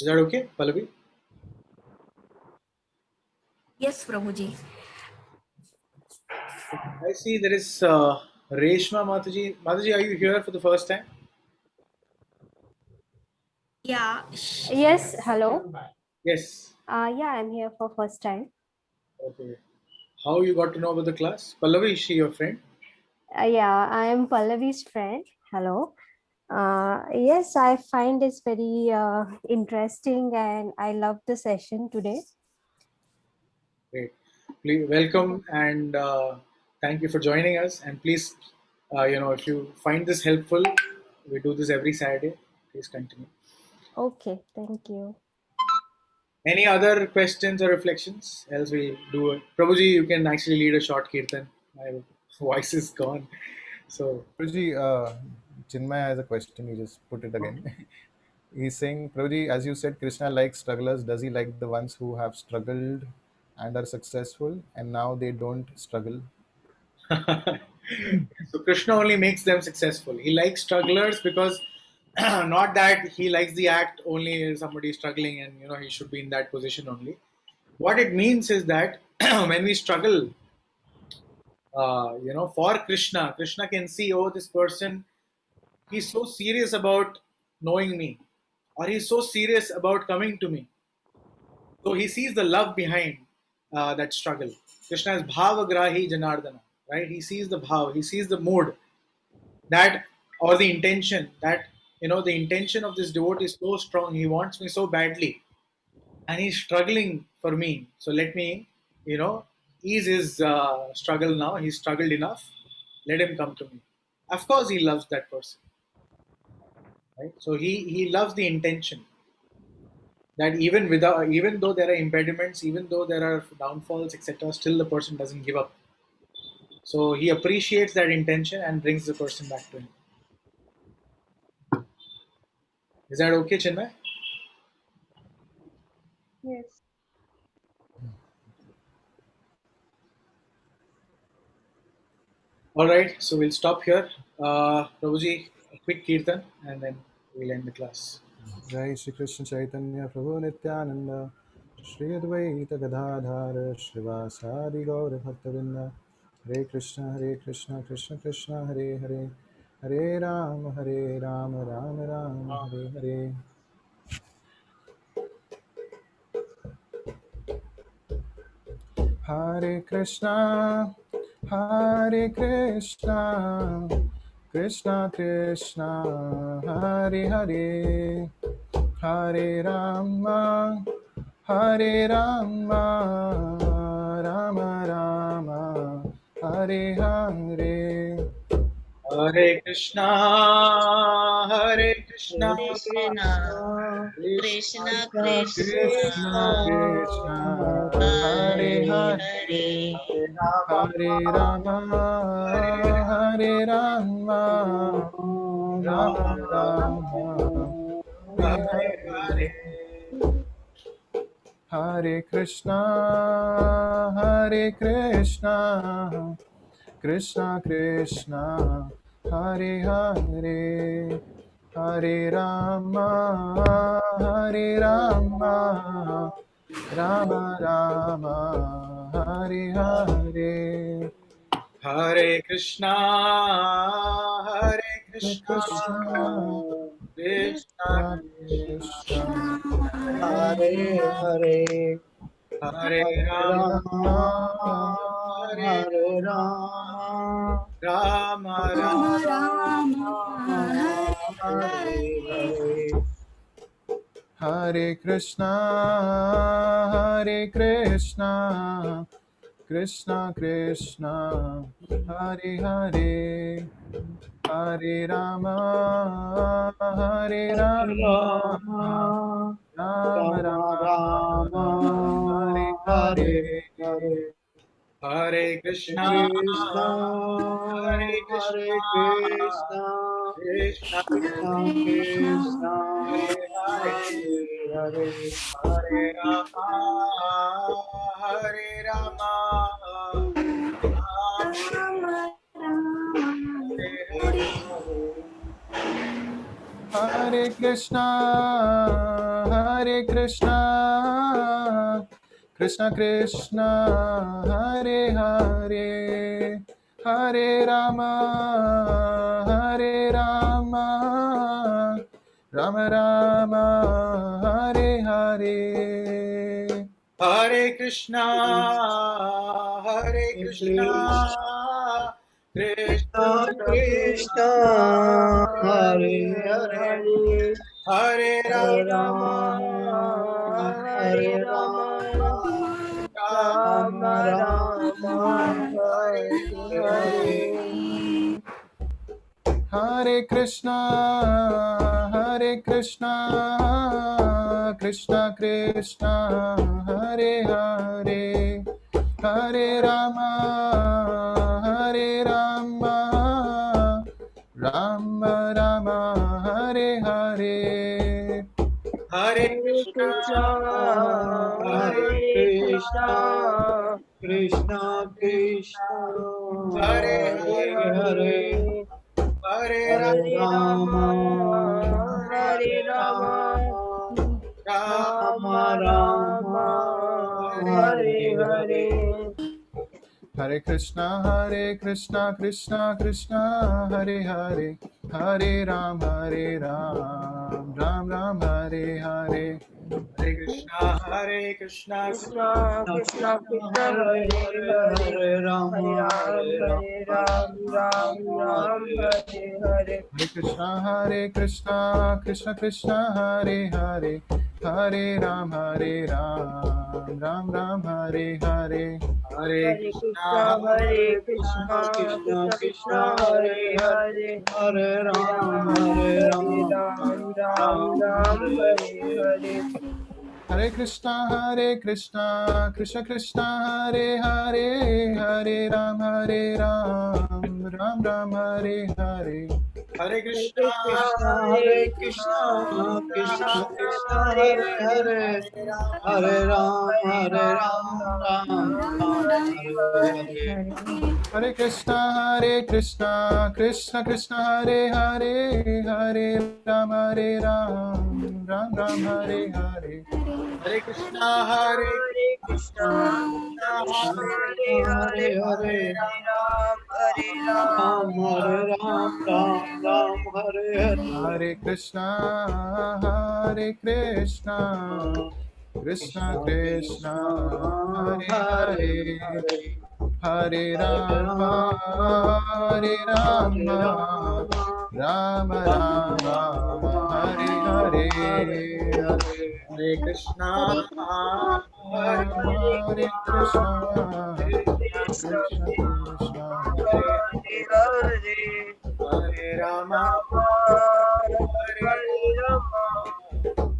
Is that okay, Pallavi? Yes, Prabhuji. I see there is Reshma Mataji. Mataji, are you here for the first time? Yeah. Yes, hello. Yes. Yeah, I'm here for first time. Okay. How you got to know about the class? Pallavi, is she your friend? Yeah, I am Pallavi's friend. Hello. Yes, I find this very interesting and I love the session today. Great. Please welcome and thank you for joining us. And please, if you find this helpful, we do this every Saturday. Please continue. Okay, thank you. Any other questions or reflections? Else we'll do it. Prabhuji, you can actually lead a short kirtan. My voice is gone. So, Prabhuji, Chinmay has a question. You just put it again. He's saying, Prabhuji, as you said, Krishna likes strugglers. Does he like the ones who have struggled and are successful and now they don't struggle? so Krishna only makes them successful. He likes strugglers because not that he likes the act only if somebody is struggling and he should be in that position only. What it means is that when we struggle, for Krishna, Krishna can see, oh, this person, he's so serious about knowing me, or he's so serious about coming to me. So he sees the love behind that struggle. Krishna is bhavagrahi janardana, right? He sees the bhav, he sees the mood that, or the intention that, the intention of this devotee is so strong. He wants me so badly, and he's struggling for me. So let me, ease his struggle now. He's struggled enough. Let him come to me. Of course, he loves that person, right? So he loves the intention that even though there are impediments, even though there are downfalls, etc., still the person doesn't give up. So he appreciates that intention and brings the person back to him. Is that okay, Chinmay? Yes. All right, so we'll stop here. Prabhuji, a quick kirtan, and then we'll end the class. Jai Shri Krishna Chaitanya Prabhu Nityananda Shri Advaita Gadadhara Srivasadi Gaura Bhaktavinda Hare Krishna Krishna Krishna Hare Hare Hare Ram Ram Ram Hare Hare. Hare Krishna Krishna Krishna Hare Hare Hare Rama Rama Rama Hare Hare. Hare Krishna Krishna Krishna Krishna Krishna Hare Hare Hare Rama Rama Rama Hare Hare. Hare Krishna Krishna Krishna Hare Hare Hare Rama Rama Rama Hare Hare. Hare Krishna Krishna Krishna Krishna Hare Hare, Hare Hare Rama Rama, Hare Rama, Rama Rama Rama, Hare Hare. Hare Krishna Krishna Krishna Hare Hare Hare Rama Rama, Rama Rama Rama Hare Rama, Hare Hare. Hare. Hare Hare Krishna Krishna, Hare Krishna, Krishna Krishna Krishna Krishna, Hare Hare Hare Hare. Hare Rama Rama Krishna, Hare Krishna, Krishna Krishna, Hare Hare, Hare Rama, Hare Rama, Rama Rama, Hare Hare. Hare Krishna, Hare Krishna, Krishna Krishna, Hare Hare, Hare Hare Rama, Rama, Hare Hare Rama, Rama, Rama Rama, Hare Hare. Hare Krishna, Hare Krishna, Krishna Krishna, Hare Hare, Hare Rama, Hare Rama, Rama Rama, Hare Hare. Hare Krishna, Hare Hare Krishna, Krishna, Krishna Krishna, Hare Hare Hare, Hare, Hare Hare Rama, Rama, Hare Hare Rama, Rama, Rama Rama, Hare Hare Hare. Hare Krishna, Krishna Krishna, Hare Hare, Hare Ram, Ram Ram, Hare Hare. Hare Krishna, Krishna Krishna, Krishna Krishna Krishna, Hare Hare Hare, Hare, Hare Rama, Hare Ram, Hare Hare Rama, Ram, Ram Rama Ram, Hare Hare Hare. Hare Krishna, Krishna Krishna, Hare Hare, Hare Ram, Ram Ram, Hare Hare. Hare Hare Krishna, Krishna, Hare Krishna, Krishna, Krishna Krishna Krishna, Krishna, Hare Hare Hare, Hare, Hare Hare Ram, Ram, Hare Hare Ram, Ram, Ram Ram Ram, Hare Hare Hare. Hare. Hare Krishna, Krishna Krishna, Hare Hare, Hare Ram, Ram Ram, Hare Hare. Hare Hare Krishna, Krishna, Krishna, Hare Hare Krishna, Krishna, Krishna Krishna Krishna, Krishna, Hare Hare Hare, Hare, Hare Rama, Hare Ram, Hare Hare Ram, Ram, Ram Ram Ram, Ram, Hare Hare Hare. Hare. Hare Krishna, Krishna Krishna, Hare Hare, Hare Ram, Ram Ram, Hare Hare. Hare Krishna, Hare Krishna, Krishna Krishna, Hare Hare, Hare Hare, Hare Ram, Hare Ram, Ram Hare Ram, Hare Ram Ram, Hare Hare. Hare Krishna, Krishna Krishna Krishna, Krishna, Hare Hare Hare, Hare, Hare Hare Rama, Rama, Hare Hare Rama, Rama, Rama Rama Rama, Rama, Hare Hare Hare. Hare. Hare Krishna, Hare Hare Hare Krishna, Krishna, Krishna Krishna, Hare Hare, Hare Rama, Rama, Hare Hare Rama, Rama, Rama Rama,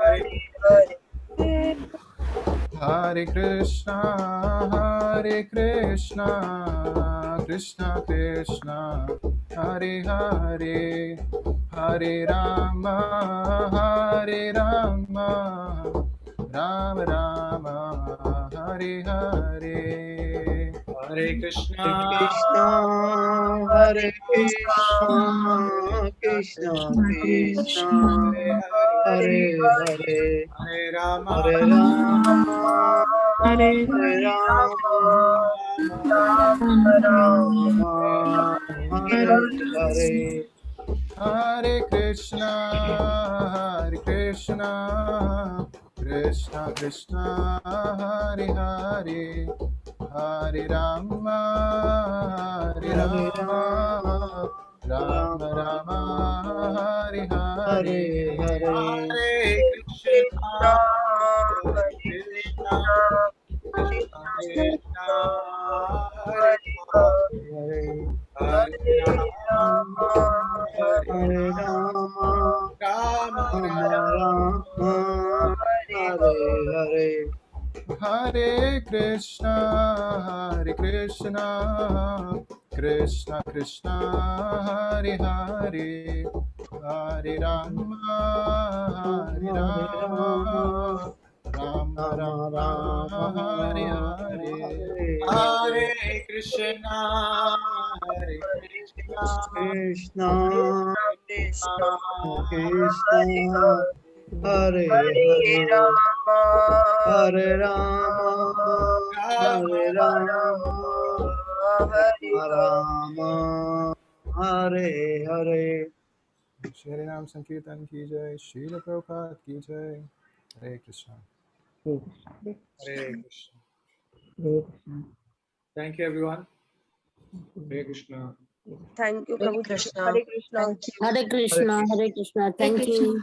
Hare Hare Hare. Hare Krishna, Krishna Krishna, Hare Hare, Hare Rama, Rama Rama, Hare Hare. Hare Hare Krishna, Krishna, Hare Hare Krishna, Krishna, Krishna Krishna, Hare Hare, Hare Hare, Hare Rama, Hare Rama, Hare Hare Rama, Rama, Hare Hare. Hare Krishna, Krishna Krishna, Hare Hare, Hare Rama, Hare Rama, Rama Rama Rama, Rama, Hare Hare Hare. Hare. Hare Krishna, Krishna, Hare Hare Krishna, Krishna, Krishna Krishna Krishna, Krishna, Hare Hare Rama, Hare Hare Rama, Hare Hare Rama, Rama, Rama Rama Rama, Rama, Hare Hare. Hare Krishna, Krishna Krishna, Hare Hare, Hare Rama, Hare Rama, Rama Rama Rama, Hare Rama, Hare. Hare Hare. Hare Krishna, Krishna, Krishna, Hare Hare, Hare Rama, Hare Rama, Rama, Hare Hare. Shri Ram Sankirtan ki jai, Srila Prabhupada ki jai. Hare Krishna. Hare Krishna. Hare Krishna. Hare Krishna. Thank you, everyone. Hare Krishna. Thank you, Hare Prabhu. Krishna. Hare Krishna. Thank you. Hare Krishna, Hare Krishna. Thank you.